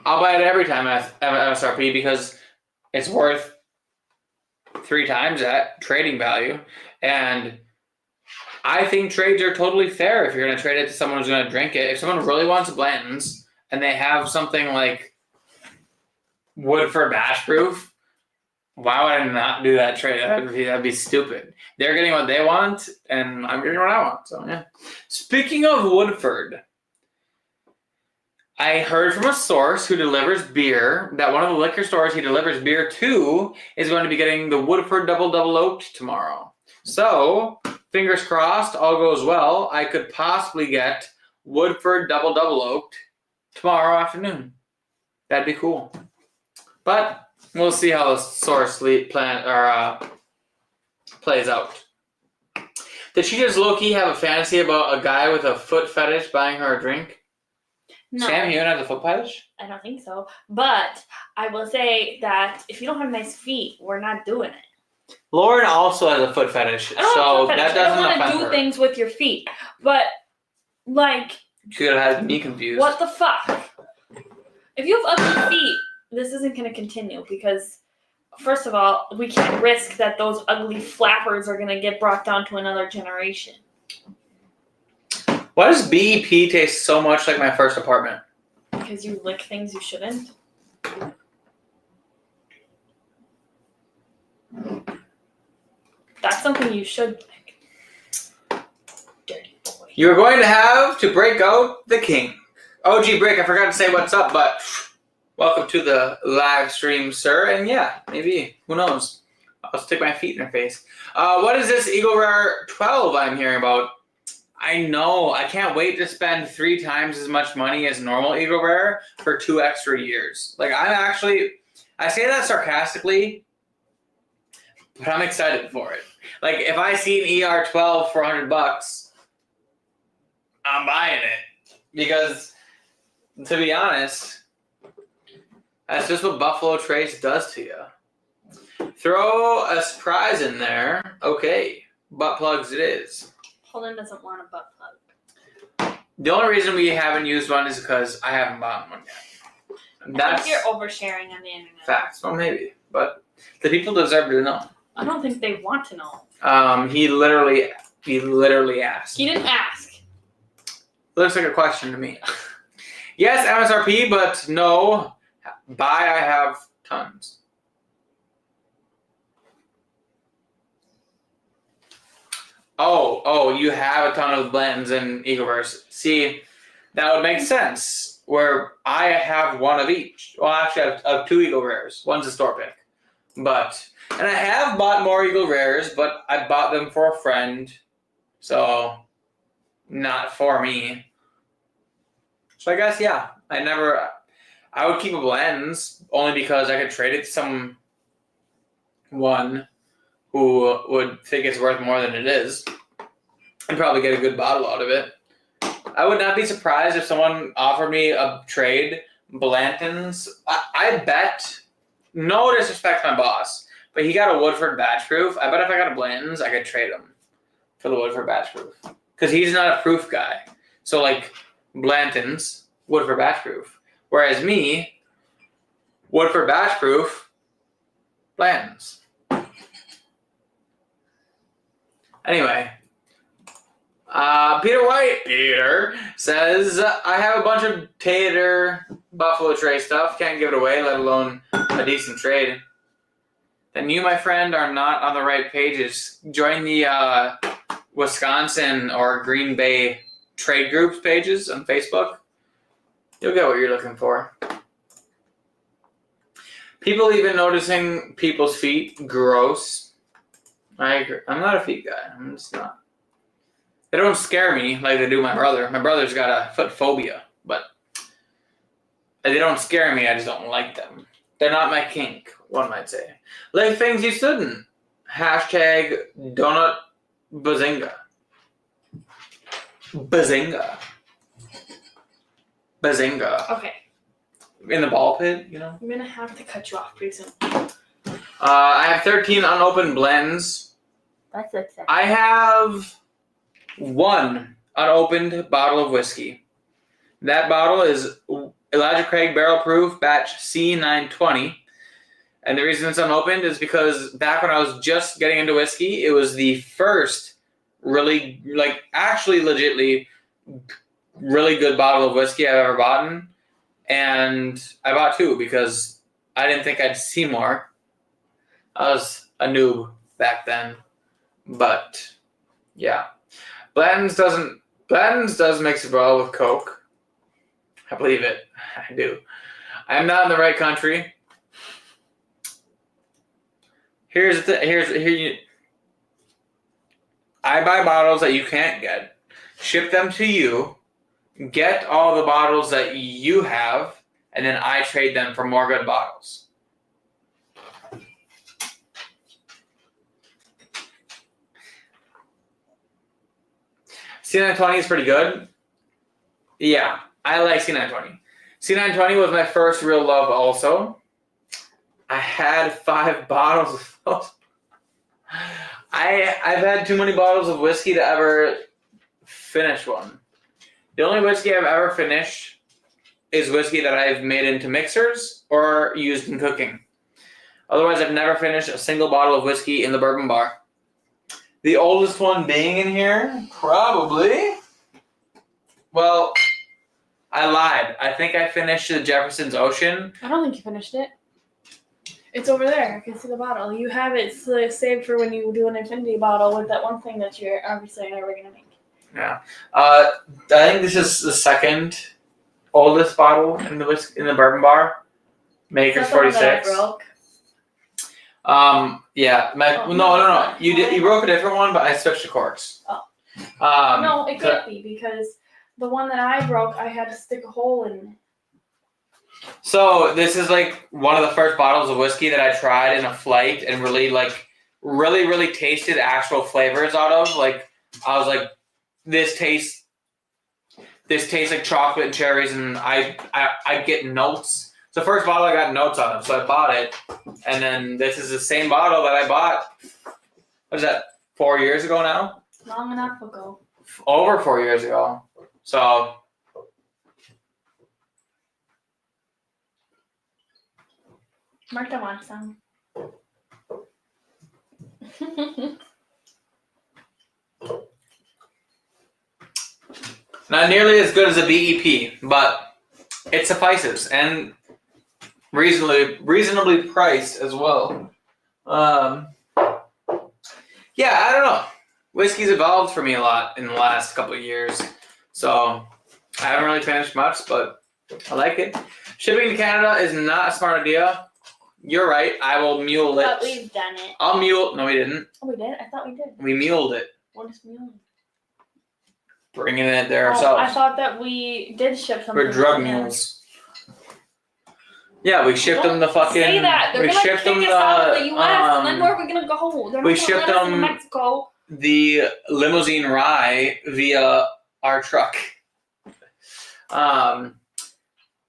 Speaker 1: I'll buy it every time at MSRP because it's worth 3 times that trading value. And I think trades are totally fair if you're going to trade it to someone who's going to drink it. If someone really wants Blanton's and they have something like Woodford Bash Proof, why would I not do that trade? That'd be stupid. They're getting what they want, and I'm getting what I want. So yeah. Speaking of Woodford, I heard from a source who delivers beer that one of the liquor stores he delivers beer to is going to be getting the Woodford Double Oaked tomorrow. So, fingers crossed, all goes well. I could possibly get Woodford Double Oaked tomorrow afternoon. That'd be cool. But we'll see how the sore sleep plan plays out. Did she just low-key have a fantasy about a guy with a foot fetish buying her a drink?
Speaker 2: No.
Speaker 1: Sam, you don't have the foot fetish?
Speaker 2: I don't think so. But I will say that if you don't have nice feet, we're not doing it.
Speaker 1: Lauren also has a foot fetish, so that doesn't
Speaker 2: I don't want
Speaker 1: offend
Speaker 2: to do
Speaker 1: her.
Speaker 2: things with your feet. But, like...
Speaker 1: She could have had me confused.
Speaker 2: What the fuck? If you have ugly feet, this isn't going to continue because, first of all, we can't risk that those ugly flappers are going to get brought down to another generation.
Speaker 1: Why does BEP taste so much like my first apartment?
Speaker 2: Because you lick things you shouldn't. That's something you should lick. Dirty boy.
Speaker 1: You're going to have to break out the king. OG Brick, I forgot to say what's up, but welcome to the live stream, sir. And yeah, maybe, who knows? I'll stick my feet in her face. What is this Eagle Rare 12 I'm hearing about? I know, I can't wait to spend 3 times as much money as normal Eagle Rare for 2 extra years. Like, I say that sarcastically, but I'm excited for it. Like, if I see an ER 12 for $100, I'm buying it. Because, to be honest, that's just what Buffalo Trace does to you. Throw a surprise in there. Okay, butt plugs it is.
Speaker 2: Holden doesn't want a butt plug.
Speaker 1: The only reason we haven't used one is because I haven't bought one yet.
Speaker 2: I think you're oversharing on the internet.
Speaker 1: Facts. Well, maybe. But the people deserve to know.
Speaker 2: I don't think they want to know.
Speaker 1: He literally asked.
Speaker 2: He didn't ask.
Speaker 1: Looks like a question to me. Yes, MSRP, but no. Buy, I have tons. Oh, you have a ton of blends in Eagleverse. See, that would make sense. Where I have one of each. Well, actually, I have 2 Eagle Rares. One's a store pick. And I have bought more Eagle Rares, but I bought them for a friend. So, not for me. So I guess, yeah. I would keep a blends only because I could trade it to someone who would think it's worth more than it is and probably get a good bottle out of it. I would not be surprised if someone offered me a trade, Blanton's. I bet, no disrespect to my boss, but he got a Woodford Batch Proof. I bet if I got a Blanton's, I could trade him for the Woodford Batch Proof. Because he's not a proof guy. So, like, Blanton's, Woodford Batch Proof. Whereas me, Woodford Batch Proof, Blanton's. Anyway, Peter says, I have a bunch of Tater Buffalo Trace stuff. Can't give it away, let alone a decent trade. Then you, my friend, are not on the right pages. Join the Wisconsin or Green Bay trade groups pages on Facebook. You'll get what you're looking for. People even noticing people's feet, gross. I agree. I'm not a feet guy. I'm just not. They don't scare me like they do my brother. My brother's got a foot phobia, but they don't scare me. I just don't like them. They're not my kink, one might say. Like things you shouldn't. Hashtag donut bazinga. Bazinga. Bazinga.
Speaker 2: Okay.
Speaker 1: In the ball pit, you know?
Speaker 2: I'm going to have to cut you off pretty soon.
Speaker 1: I have 13 unopened blends.
Speaker 2: That's upsetting.
Speaker 1: I have 1 unopened bottle of whiskey. That bottle is Elijah Craig Barrel Proof Batch C920. And the reason it's unopened is because back when I was just getting into whiskey, it was the first really, actually legitly really good bottle of whiskey I've ever bought. And I bought 2 because I didn't think I'd see more. I was a noob back then. But, yeah. Blanton's does mix it well with Coke. I believe it. I do. I'm not in the right country. I buy bottles that you can't get, ship them to you, get all the bottles that you have, and then I trade them for more good bottles. C920 is pretty good. Yeah, I like C920. C920 was my first real love also. I had 5 bottles of those. I've had too many bottles of whiskey to ever finish one. The only whiskey I've ever finished is whiskey that I've made into mixers or used in cooking. Otherwise, I've never finished a single bottle of whiskey in the bourbon bar. The oldest one being in here, probably. Well, I lied. I think I finished the Jefferson's Ocean.
Speaker 2: I don't think you finished it. It's over there. I can see the bottle. You have it saved for when you do an infinity bottle with that one thing that you're obviously never going to make.
Speaker 1: Yeah. I think this is the second oldest bottle in the bourbon bar. Maker's 46.
Speaker 2: Broke?
Speaker 1: Yeah. No. You broke a different one, but I switched the corks.
Speaker 2: Oh. No, it can't be because the one that I broke, I had to stick a hole in.
Speaker 1: So this is like one of the first bottles of whiskey that I tried in a flight and really tasted actual flavors out of. Like I was like, this tastes like chocolate and cherries, and I get notes. It's the first bottle I got notes on it, so I bought it. And then this is the same bottle that I bought. What is that? 4 years ago now?
Speaker 2: Long enough ago.
Speaker 1: Over 4 years ago. So.
Speaker 2: Martha wants some.
Speaker 1: Not nearly as good as a BEP, but it suffices and reasonably priced as well. Yeah, I don't know. Whiskey's evolved for me a lot in the last couple of years, so I haven't really finished much, but I like it. Shipping to Canada is not a smart idea. You're right. I will mule it.
Speaker 2: But we've done it.
Speaker 1: I'll mule. No, we didn't.
Speaker 2: Oh, we did? I thought we did.
Speaker 1: We muled it.
Speaker 2: What is muling?
Speaker 1: Bringing it there ourselves.
Speaker 2: I thought that we did ship something.
Speaker 1: We're drug mules. Yeah, we shipped them the fucking.
Speaker 2: Say that. They're
Speaker 1: we
Speaker 2: gonna
Speaker 1: shipped
Speaker 2: kick
Speaker 1: them
Speaker 2: us out of the U.S. and then where are we gonna go? They're
Speaker 1: we
Speaker 2: not
Speaker 1: shipped
Speaker 2: gonna let us
Speaker 1: them
Speaker 2: in Mexico.
Speaker 1: The limousine rye via our truck.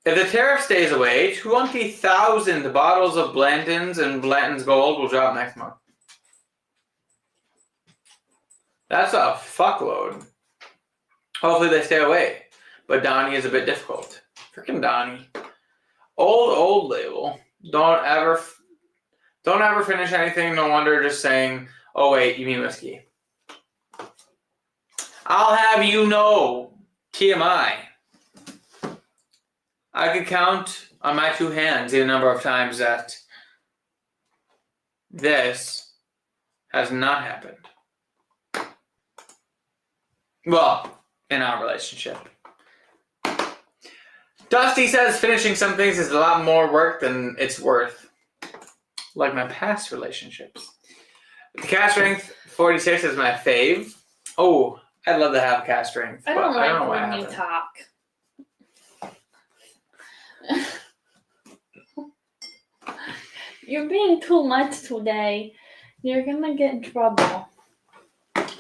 Speaker 1: If the tariff stays away, 20,000 bottles of Blanton's and Blanton's Gold will drop next month. That's a fuckload. Hopefully they stay away. But Donnie is a bit difficult. Freaking Donnie. Old label. Don't ever finish anything. No wonder just saying, oh wait, you mean whiskey. I'll have you know, TMI. I could count on my 2 hands the number of times that this has not happened. Well, in our relationship. Dusty says finishing some things is a lot more work than it's worth. Like my past relationships. The cast strength 46 is my fave. Oh, I'd love to have cast strength.
Speaker 2: I don't like when you talk. You're being too much today. You're gonna get in trouble.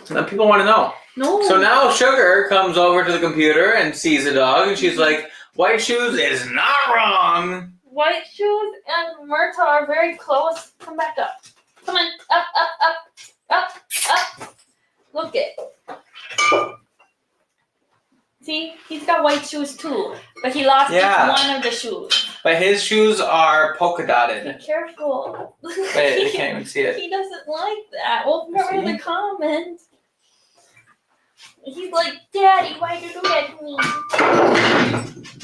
Speaker 1: Now people want to know.
Speaker 2: No.
Speaker 1: So now Sugar comes over to the computer and sees a dog, and she's like, "White shoes is not wrong."
Speaker 2: White shoes and Myrta are very close. Come back up. Come on. Up. Look it. See, he's got white shoes too, but he lost just one of the shoes.
Speaker 1: But his shoes are polka dotted.
Speaker 2: Be careful.
Speaker 1: Wait, they can't even see it.
Speaker 2: He doesn't like that. Well, remember the comment. He's like, Daddy, why did you do that to me?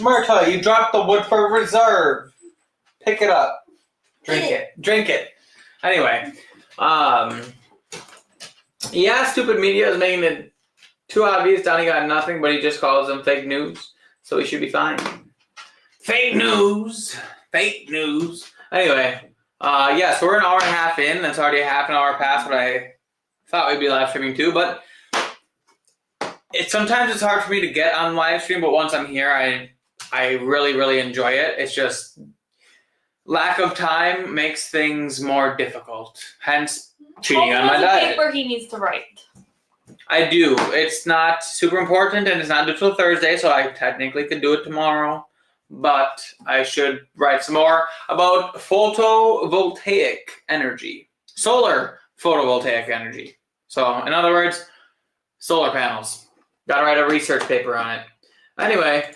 Speaker 1: Myrta, you dropped the Woodford Reserve. Pick it up. Drink it. Anyway, yeah, stupid media is making it too obvious. Donnie got nothing, but he just calls them fake news, so he should be fine. Fake news. Anyway, so we're an hour and a half in. That's already a half an hour past what I thought we'd be live streaming to, but sometimes it's hard for me to get on live stream, but once I'm here, I really, really enjoy it. It's just lack of time makes things more difficult. Hence, cheating on my diet.
Speaker 2: Paper he needs to write.
Speaker 1: I do. It's not super important, and it's not due till Thursday, so I technically could do it tomorrow. But I should write some more about photovoltaic energy, solar photovoltaic energy. So, in other words, solar panels. Gotta write a research paper on it. Anyway,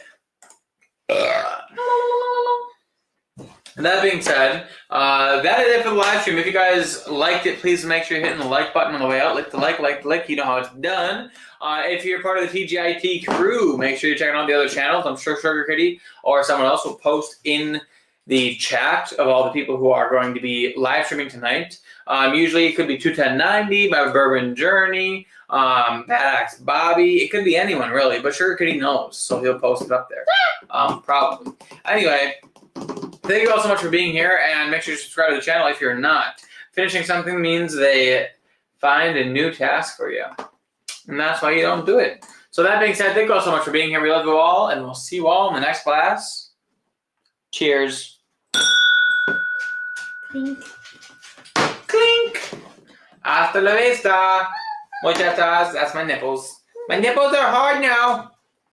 Speaker 1: that being said, that is it for the live stream. If you guys liked it, please make sure you're hitting the like button on the way out. Like the like. You know how it's done. If you're part of the TGIT crew, make sure you're checking out the other channels. I'm sure Sugar Kitty or someone else will post in the chat of all the people who are going to be live streaming tonight. Usually it could be 21090, My Bourbon Journey, Badax Bobby. It could be anyone really, but Sugar Kitty knows, so he'll post it up there. Probably. Anyway, thank you all so much for being here, and make sure you subscribe to the channel if you're not. Finishing something means they find a new task for you, and that's why you don't do it. So that being said, thank you all so much for being here. We love you all, and we'll see you all in the next class. Cheers.
Speaker 2: Clink.
Speaker 1: Clink. Hasta la vista. Muchachas. That's my nipples. My nipples are hard now.